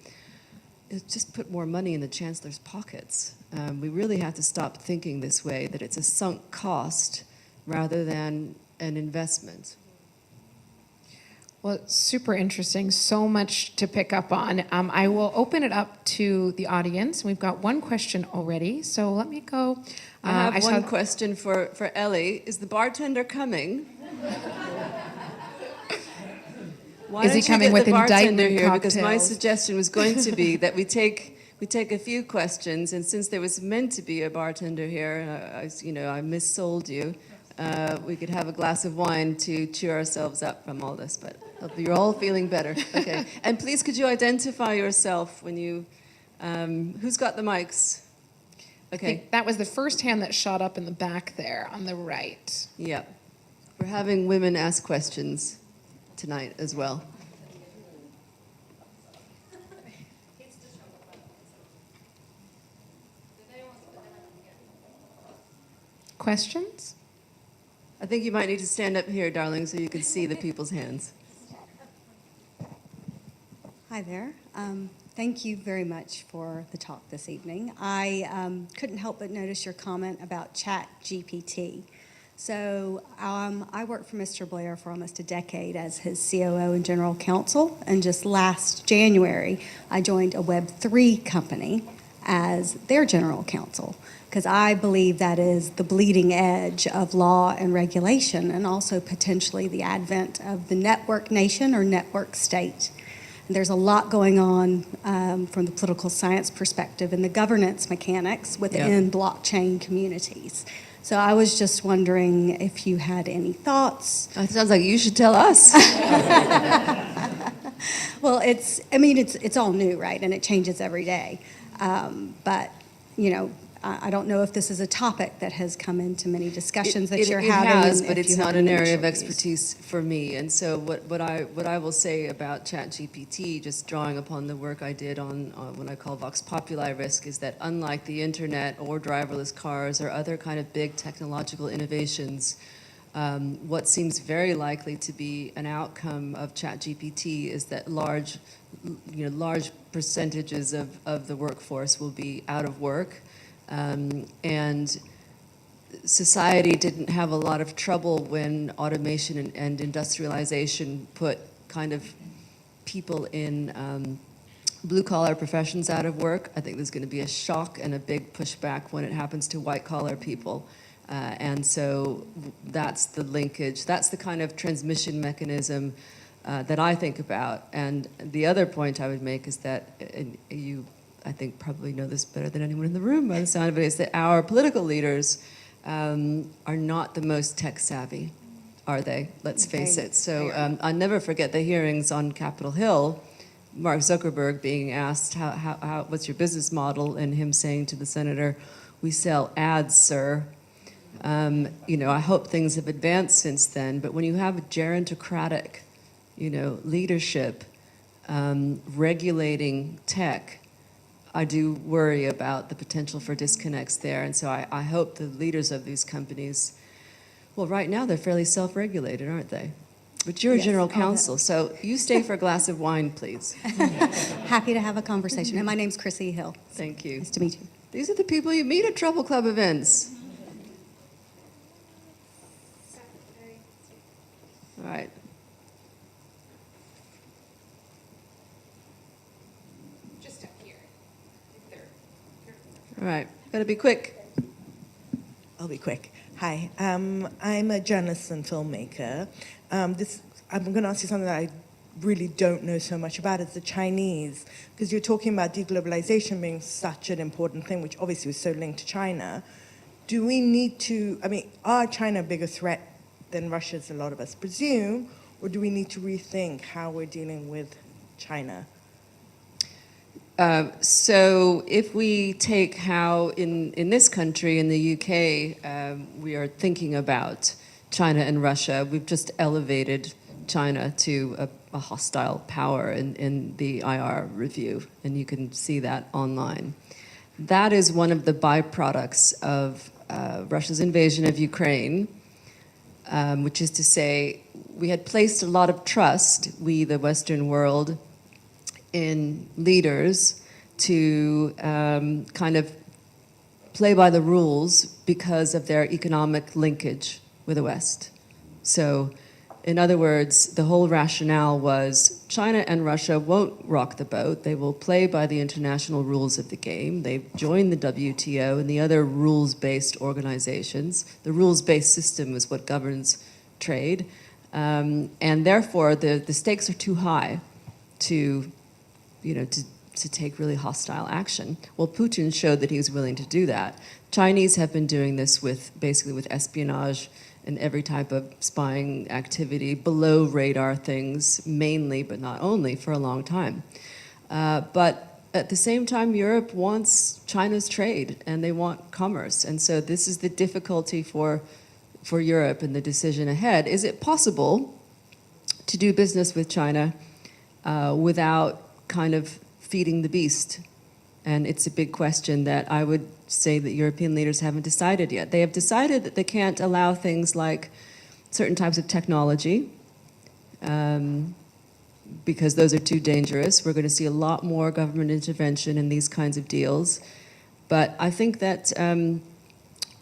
It just put more money in the chancellor's pockets. We really have to stop thinking this way, that it's a sunk cost rather than an investment. Well, super interesting. So much to pick up on. I will open it up to the audience. We've got one question already, so let me go. I have one question for Ellie. Is the bartender coming? Why Is he coming with indictment here? cocktails? Because my suggestion was going to be that we take a few questions, and since there was meant to be a bartender here, I missold you. We could have a glass of wine to cheer ourselves up from all this, but you're all feeling better. Okay. And please, could you identify yourself when you, who's got the mics? Okay. I think that was the first hand that shot up in the back there on the right. Yeah. We're having women ask questions tonight as well. Questions? I think you might need to stand up here, darling, so you can see the people's hands. Hi there. Thank you very much for the talk this evening. I couldn't help but notice your comment about ChatGPT. So I worked for Mr. Blair for almost a decade as his COO and general counsel, and just last January, I joined a Web3 company as their general counsel, because I believe that is the bleeding edge of law and regulation, and also potentially the advent of the network nation or network state. And there's a lot going on from the political science perspective and the governance mechanics within blockchain communities. So I was just wondering if you had any thoughts. It sounds like you should tell us. Well, it's all new, right? And it changes every day. But, I don't know if this is a topic that has come into many discussions that you're having. It has, but it's not an area of expertise for me. And so what I will say about ChatGPT, just drawing upon the work I did on what I call Vox Populi risk, is that unlike the internet or driverless cars or other kind of big technological innovations, what seems very likely to be an outcome of ChatGPT is that large percentages of the workforce will be out of work. And society didn't have a lot of trouble when automation and industrialization put kind of people in blue-collar professions out of work. I think there's going to be a shock and a big pushback when it happens to white-collar people. And so that's the linkage. That's the kind of transmission mechanism that I think about. And the other point I would make is that I think probably know this better than anyone in the room by the sound of it, is that our political leaders are not the most tech savvy, are they? Let's face it. So I'll never forget the hearings on Capitol Hill, Mark Zuckerberg being asked, what's your business model? And him saying to the senator, we sell ads, sir. I hope things have advanced since then, but when you have a gerontocratic, leadership regulating tech, I do worry about the potential for disconnects there. And so I hope the leaders of these companies, well, right now they're fairly self-regulated, aren't they? But you're a Yes, general all that. counsel, so you stay for a glass of wine, please. Happy to have a conversation. And my name's Chrissy Hill. Thank you. Nice to meet you. These are the people you meet at Trouble Club events. All right. Just up here. All right. Gotta be quick. I'll be quick. Hi, I'm a journalist and filmmaker. I'm going to ask you something that I really don't know so much about. It's the Chinese, because you're talking about deglobalization being such an important thing, which obviously was so linked to China. Do we need to, are China a bigger threat than Russia, as a lot of us presume, or do we need to rethink how we're dealing with China? So if we take how in this country, in the UK, we are thinking about China and Russia, we've just elevated China to a hostile power in the IR review, and you can see that online. That is one of the byproducts of Russia's invasion of Ukraine, which is to say, we had placed a lot of trust, we, the Western world, in leaders to kind of play by the rules because of their economic linkage with the West. So, in other words, the whole rationale was China and Russia won't rock the boat. They will play by the international rules of the game. They've joined the WTO and the other rules-based organizations. The rules-based system is what governs trade. And therefore, the stakes are too high to take really hostile action. Well, Putin showed that he was willing to do that. Chinese have been doing this basically with espionage and every type of spying activity, below radar things, mainly, but not only, for a long time. But at the same time, Europe wants China's trade, and they want commerce. And so this is the difficulty for Europe and the decision ahead. Is it possible to do business with China without kind of feeding the beast? And it's a big question that I would say that European leaders haven't decided yet. They have decided that they can't allow things like certain types of technology because those are too dangerous. We're going to see a lot more government intervention in these kinds of deals. But I think that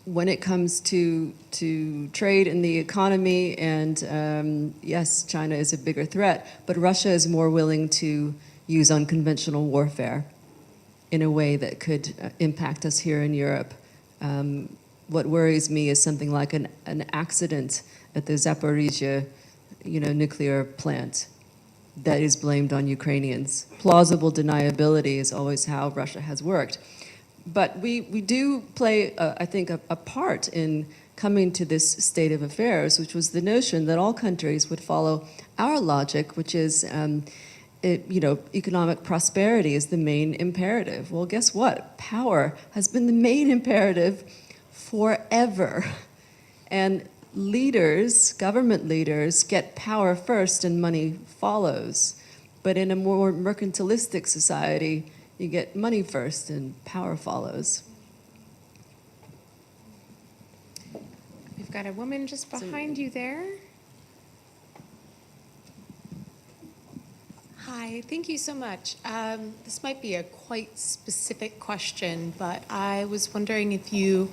when it comes to trade and the economy, and yes, China is a bigger threat, but Russia is more willing to use unconventional warfare in a way that could impact us here in Europe. What worries me is something like an accident at the Zaporizhia, nuclear plant that is blamed on Ukrainians. Plausible deniability is always how Russia has worked. But we do play, I think, a part in coming to this state of affairs, which was the notion that all countries would follow our logic, which is economic prosperity is the main imperative. Well, guess what? Power has been the main imperative forever. And leaders, government leaders, get power first and money follows. But in a more mercantilistic society, you get money first and power follows. We've got a woman just behind you there. Hi, thank you so much. This might be a quite specific question, but I was wondering if you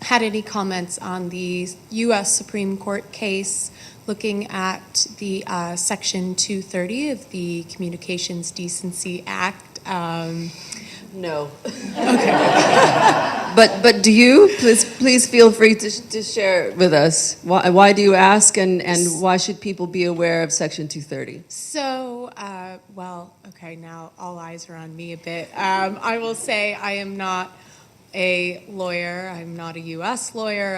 had any comments on the U.S. Supreme Court case looking at the Section 230 of the Communications Decency Act. No. Okay. But do you? Please feel free to share with us. Why do you ask, and why should people be aware of Section 230? So, okay, now all eyes are on me a bit. I will say I am not a lawyer. I'm not a U.S. lawyer.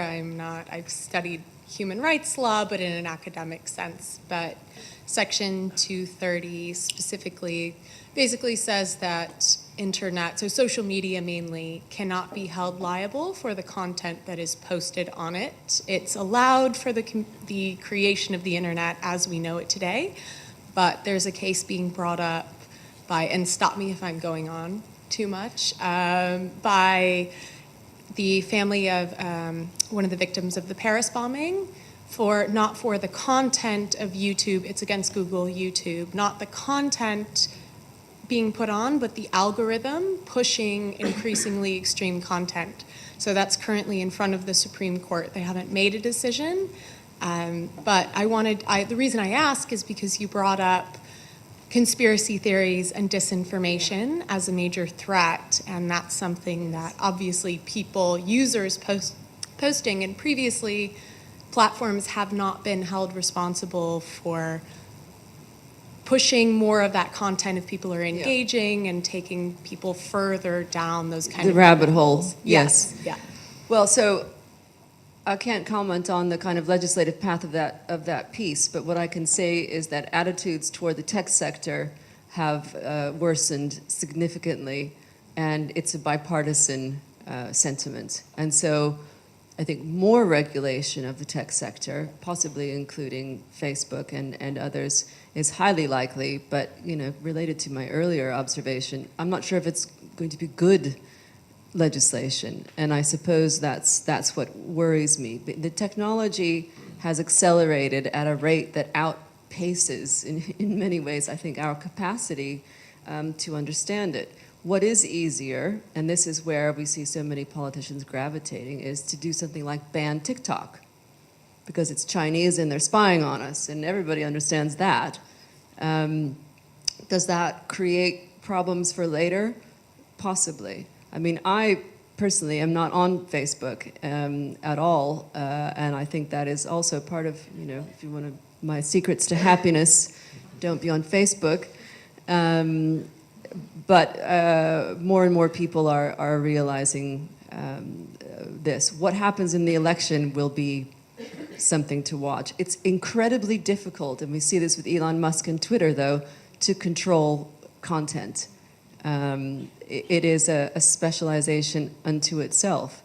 I've studied human rights law, but in an academic sense. But Section 230 specifically basically says that internet, so social media mainly, cannot be held liable for the content that is posted on it. It's allowed for the creation of the internet as we know it today, but there's a case being brought up by, and stop me if I'm going on too much, by the family of one of the victims of the Paris bombing, not for the content of YouTube, it's against Google, YouTube, not the content being put on, but the algorithm pushing increasingly extreme content. So that's currently in front of the Supreme Court. They haven't made a decision, but the reason I ask is because you brought up conspiracy theories and disinformation as a major threat, and that's something that obviously users posting, and previously platforms have not been held responsible for pushing more of that content if people are engaging and taking people further down those kind of rabbit holes. Yes. Yeah. Well, so I can't comment on the kind of legislative path of that piece, but what I can say is that attitudes toward the tech sector have worsened significantly, and it's a bipartisan sentiment. And so I think more regulation of the tech sector, possibly including Facebook and others, is highly likely. But related to my earlier observation, I'm not sure if it's going to be good legislation, and I suppose that's what worries me. The technology has accelerated at a rate that outpaces, in many ways, I think, our capacity to understand it. What is easier, and this is where we see so many politicians gravitating, is to do something like ban TikTok, because it's Chinese and they're spying on us, and everybody understands that. Does that create problems for later? Possibly. I mean, I personally am not on Facebook at all, and I think that is also part of, if you want my secrets to happiness, don't be on Facebook. But more and more people are realizing this. What happens in the election will be something to watch. It's incredibly difficult, and we see this with Elon Musk and Twitter, though, to control content. It is a specialization unto itself,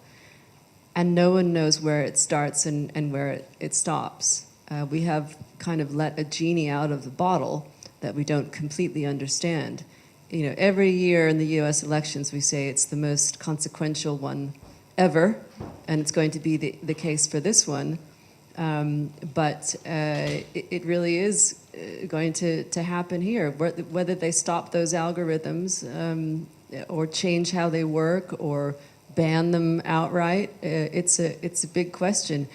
and no one knows where it starts and where it stops. We have kind of let a genie out of the bottle that we don't completely understand. Every year in the U.S. elections, we say it's the most consequential one ever, and it's going to be the case for this one. But it really is going to happen here. Whether they stop those algorithms or change how they work or ban them outright, it's a big question.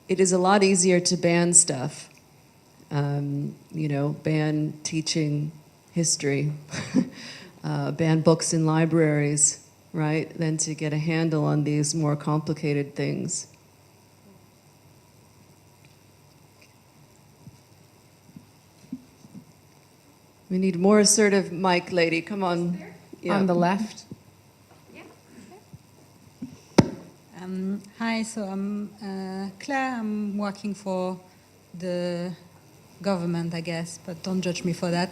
It is a lot easier to ban stuff, ban teaching history, ban books in libraries, right, than to get a handle on these more complicated things. We need more assertive mic, lady. Come on. Yeah. On the left. Hi, so I'm Claire. I'm working for the government, I guess, but don't judge me for that.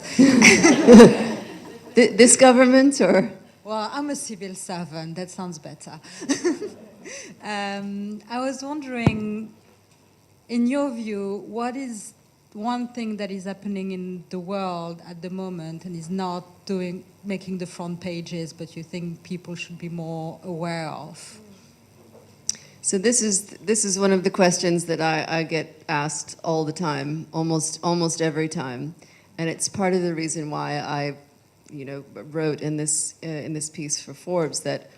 This government, or? Well, I'm a civil servant. That sounds better. I was wondering, in your view, what is one thing that is happening in the world at the moment and is not making the front pages, but you think people should be more aware of? So this is one of the questions that I get asked all the time, almost every time, and it's part of the reason why I, wrote in this piece for Forbes that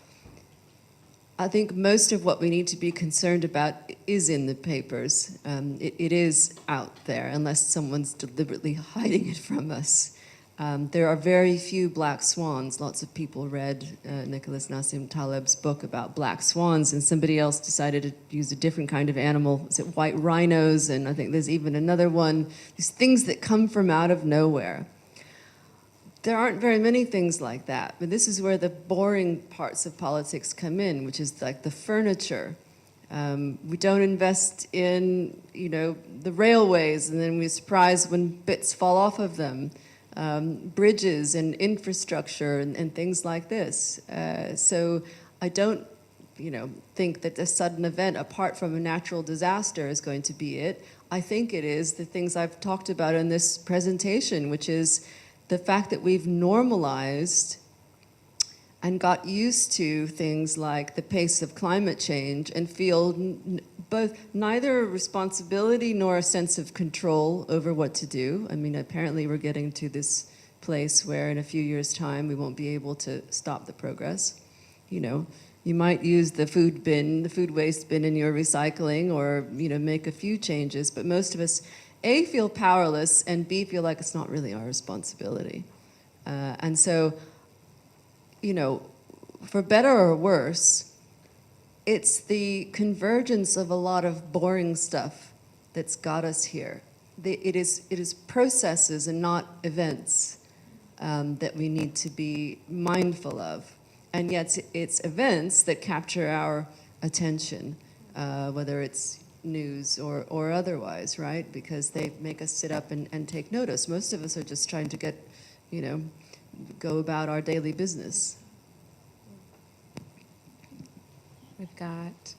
I think most of what we need to be concerned about is in the papers. It is out there, unless someone's deliberately hiding it from us. There are very few black swans. Lots of people read Nicholas Nassim Taleb's book about black swans, and somebody else decided to use a different kind of animal. Is it white rhinos? And I think there's even another one. These things that come from out of nowhere. There aren't very many things like that, but this is where the boring parts of politics come in, which is like the furniture. We don't invest in, the railways, and then we're surprised when bits fall off of them. Bridges and infrastructure and things like this. So I don't, think that a sudden event, apart from a natural disaster, is going to be it. I think it is the things I've talked about in this presentation, which is the fact that we've normalized and got used to things like the pace of climate change and feel both neither a responsibility nor a sense of control over what to do. I mean, apparently we're getting to this place where in a few years' time we won't be able to stop the progress. You know, you might use the food bin, the food waste bin in your recycling, or, you know, make a few changes, but most of us, A, feel powerless, and B, feel like it's not really our responsibility. And so, you know, for better or worse, it's the convergence of a lot of boring stuff that's got us here. It is processes and not events that we need to be mindful of. And yet it's events that capture our attention, whether it's news or otherwise, right? Because they make us sit up and take notice. Most of us are just trying to get, you know, go about our daily business. We've got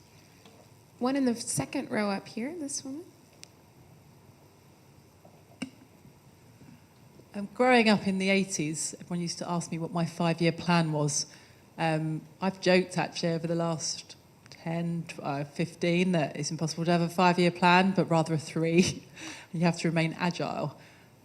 one in the second row up here, this woman. Growing up in the 80s, everyone used to ask me what my 5-year plan was. I've joked actually over the last 10, 15 that it's impossible to have a 5-year plan, but rather a 3. And you have to remain agile.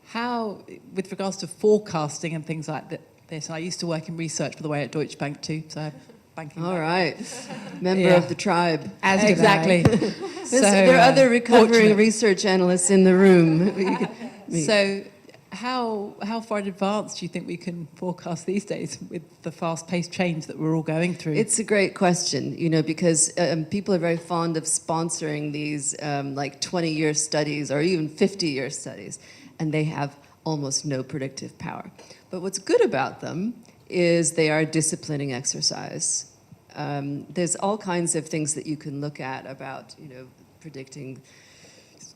How, with regards to forecasting and things like this, I used to work in research, by the way, at Deutsche Bank too, so I have banking All background. right. Member of the tribe. As did Exactly. There are other recovering fortunate. research analysts in the room. So how far in advance do you think we can forecast these days with the fast-paced change that we're all going through? It's a great question, you know, because people are very fond of sponsoring these like 20-year studies or even 50-year studies, and they have almost no predictive power. But what's good about them is they are a disciplining exercise. There's all kinds of things that you can look at about, you know, predicting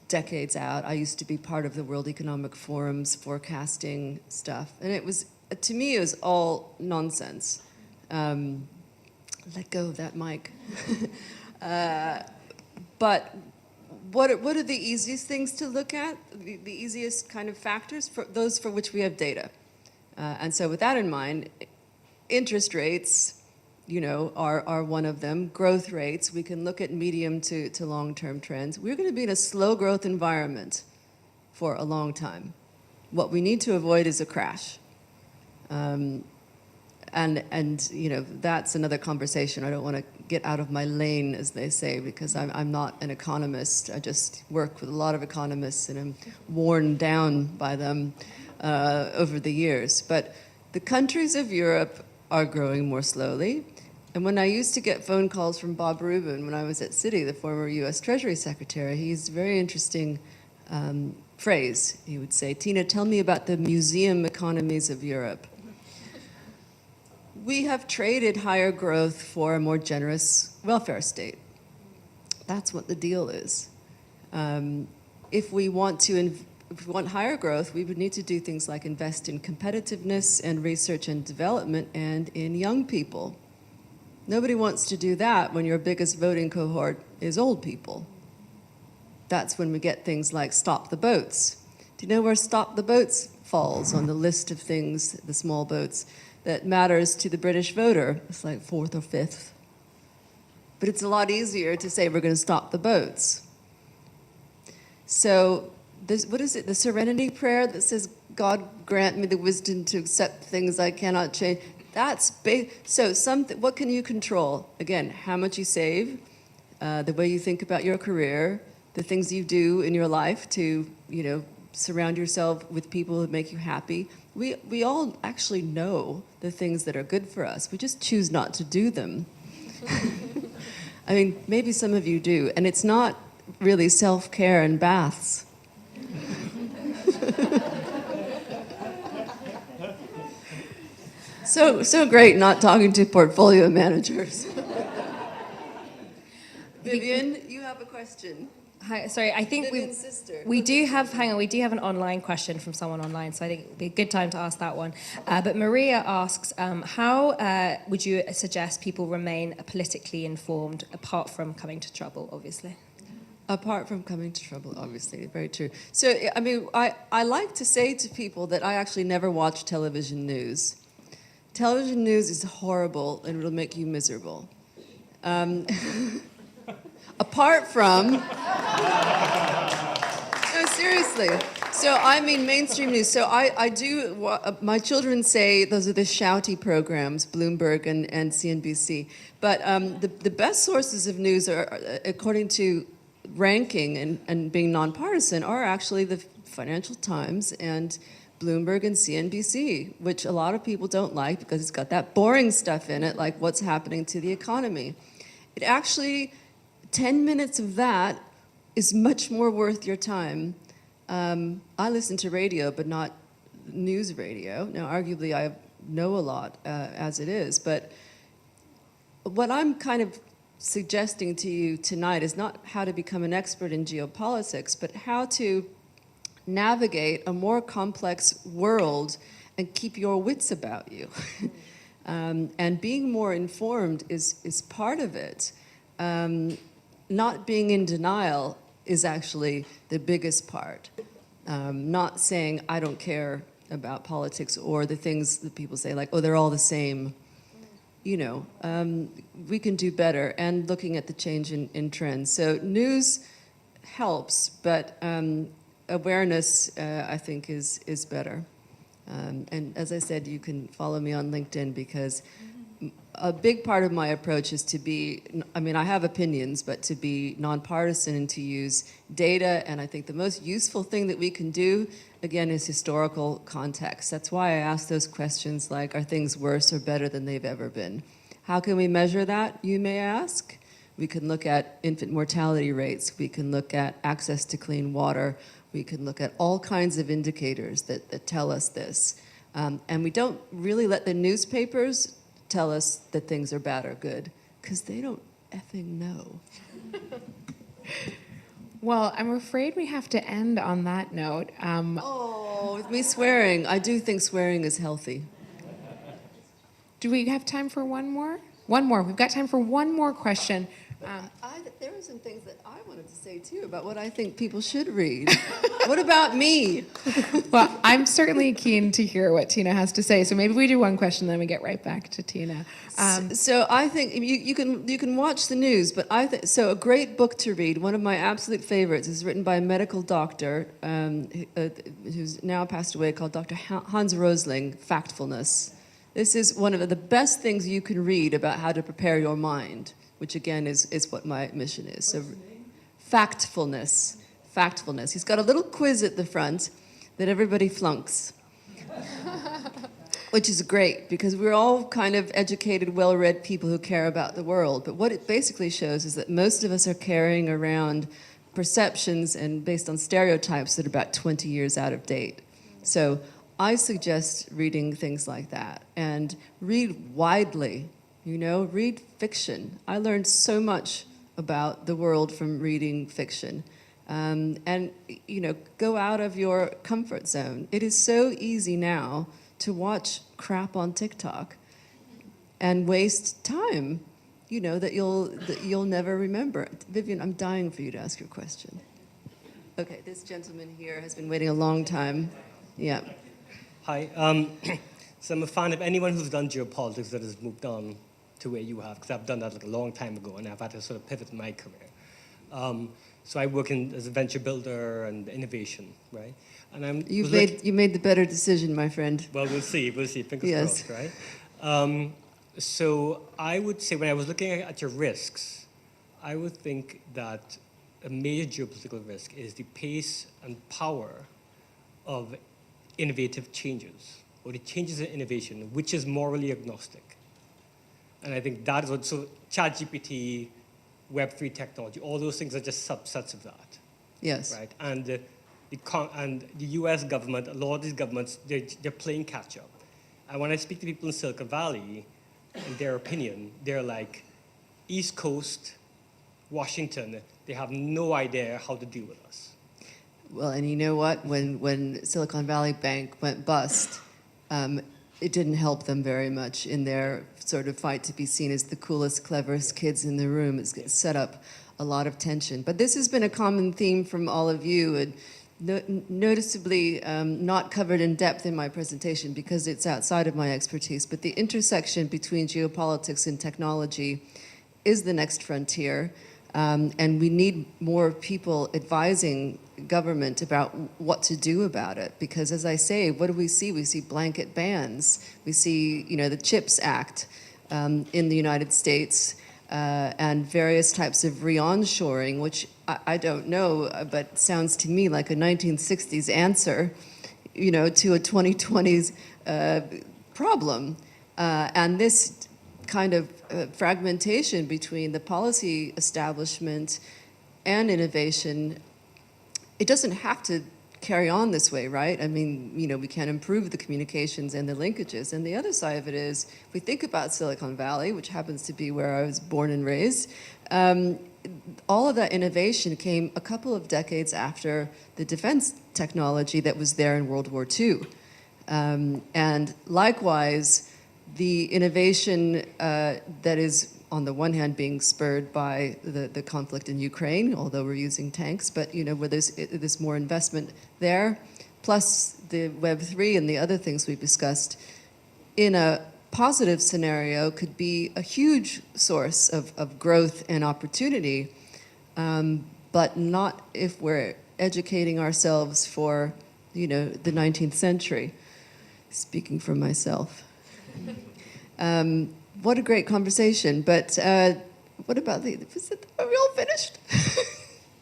decades out. I used to be part of the World Economic Forum's forecasting stuff, and it was, to me, it was all nonsense. Let go of that mic. But what are the easiest things to look at? The easiest kind of factors, for those for which we have data. And so with that in mind, interest rates, you know, are one of them. Growth rates, we can look at medium to long-term trends. We're going to be in a slow growth environment for a long time. What we need to avoid is a crash. And you know, that's another conversation. I don't want to get out of my lane, as they say, because I'm not an economist. I just work with a lot of economists, and I'm worn down by them over the years. But the countries of Europe are growing more slowly. And when I used to get phone calls from Bob Rubin when I was at Citi, the former US Treasury Secretary, he used a very interesting phrase. He would say, "Tina, tell me about the museum economies of Europe." We have traded higher growth for a more generous welfare state. That's what the deal is. If we want higher growth, we would need to do things like invest in competitiveness and research and development and in young people. Nobody wants to do that when your biggest voting cohort is old people. That's when we get things like stop the boats. Do you know where stop the boats falls on the list of things, the small boats, that matters to the British voter? It's like 4th or 5th. But it's a lot easier to say we're going to stop the boats. So what is it, the Serenity Prayer that says, God grant me the wisdom to accept things I cannot change? That's big. So what can you control? Again, how much you save, the way you think about your career, the things you do in your life to, you know, surround yourself with people who make you happy. We all actually know the things that are good for us. We just choose not to do them. I mean, maybe some of you do, and it's not really self-care and baths. So great not talking to portfolio managers. Vivian, you have a question. Hi, sorry, I think Vivian's sister. we do have an online question from someone online, so I think it would be a good time to ask that one. But Maria asks, how would you suggest people remain politically informed apart from coming to trouble, obviously? Apart from coming to trouble, obviously, very true. So, I mean, I like to say to people that I actually never watch television news television news is horrible and it'll make you miserable. Apart from, no, seriously. So I mean mainstream news. So I do, my children say those are the shouty programs, Bloomberg and CNBC. But the best sources of news are, according to ranking and being nonpartisan, are actually the Financial Times and Bloomberg and CNBC, which a lot of people don't like because it's got that boring stuff in it, like what's happening to the economy. It actually, 10 minutes of that is much more worth your time. I listen to radio, but not news radio. Now, arguably, I know a lot as it is, but what I'm kind of suggesting to you tonight is not how to become an expert in geopolitics, but how to navigate a more complex world and keep your wits about you. And being more informed is part of it. Not being in denial is actually the biggest part. Not saying I don't care about politics or the things that people say like, oh, they're all the same. You know, we can do better, and looking at the change in trends. So news helps, but awareness, I think, is better. And as I said, you can follow me on LinkedIn because a big part of my approach is to be, I mean, I have opinions, but to be nonpartisan and to use data. And I think the most useful thing that we can do, again, is historical context. That's why I ask those questions like, are things worse or better than they've ever been? How can we measure that, you may ask? We can look at infant mortality rates. We can look at access to clean water. We can look at all kinds of indicators that tell us this. And we don't really let the newspapers tell us that things are bad or good, because they don't effing know. Well, I'm afraid we have to end on that note. Oh, with me swearing, I do think swearing is healthy. Do we have time for one more? One more. We've got time for one more question. There were some things that I wanted to say, too, about what I think people should read. What about me? Well, I'm certainly keen to hear what Tina has to say. So maybe we do one question, then we get right back to Tina. So I think you can watch the news, but so a great book to read. One of my absolute favorites is written by a medical doctor who's now passed away, called Dr. Hans Rosling, Factfulness. This is one of the best things you can read about how to prepare your mind, which again is what my mission is. So, Factfulness. Factfulness. He's got a little quiz at the front that everybody flunks, which is great because we're all kind of educated, well-read people who care about the world. But what it basically shows is that most of us are carrying around perceptions and based on stereotypes that are about 20 years out of date. So I suggest reading things like that and read widely. You know, read fiction. I learned so much about the world from reading fiction. And, you know, go out of your comfort zone. It is so easy now to watch crap on TikTok and waste time, you know, that you'll never remember. Vivian, I'm dying for you to ask your question. Okay, this gentleman here has been waiting a long time. Yeah. Hi. So I'm a fan of anyone who's done geopolitics that has moved on to where you have, because I've done that like a long time ago, and I've had to sort of pivot in my career. So I work as a venture builder and innovation, right? And you made the better decision, my friend. Well, we'll see. Fingers Yes. crossed, right? So I would say when I was looking at your risks, I would think that a major geopolitical risk is the pace and power of innovative changes, or the changes in innovation, which is morally agnostic. And I think that is what, so ChatGPT, Web3 technology, all those things are just subsets of that. Yes. Right? And the US government, a lot of these governments, they're playing catch up. And when I speak to people in Silicon Valley, in their opinion, they're like, East Coast, Washington, they have no idea how to deal with us. Well, and you know what? When Silicon Valley Bank went bust, it didn't help them very much in their sort of fight to be seen as the coolest, cleverest kids in the room. It's set up a lot of tension. But this has been a common theme from all of you. And noticeably not covered in depth in my presentation because it's outside of my expertise, but the intersection between geopolitics and technology is the next frontier, and we need more people advising government about what to do about it. Because as I say, what do we see? We see blanket bans. We see, the CHIPS Act in the United States, and various types of re-onshoring, which I don't know, but sounds to me like a 1960s answer, to a 2020s problem. And this kind of fragmentation between the policy establishment and innovation, it doesn't have to carry on this way, right? I mean, we can improve the communications and the linkages. And the other side of it is, if we think about Silicon Valley, which happens to be where I was born and raised, all of that innovation came a couple of decades after the defense technology that was there in World War II. And likewise, the innovation that is on the one hand being spurred by the conflict in Ukraine, although we're using tanks, but where there's more investment there, plus the Web3 and the other things we've discussed, in a positive scenario could be a huge source of growth and opportunity, but not if we're educating ourselves for the 19th century, speaking for myself. What a great conversation, but what about are we all finished?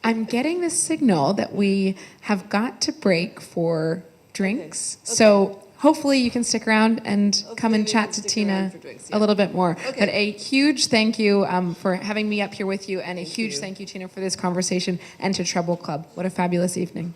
I'm getting the signal that we have got to break for drinks. Okay. So hopefully you can stick around and come and we chat can to stick Tina around for drinks, yeah. a little bit more. Okay. But a huge thank you for having me up here with you, and a huge you. thank you, Tina, for this conversation, and to Treble Club. What a fabulous evening.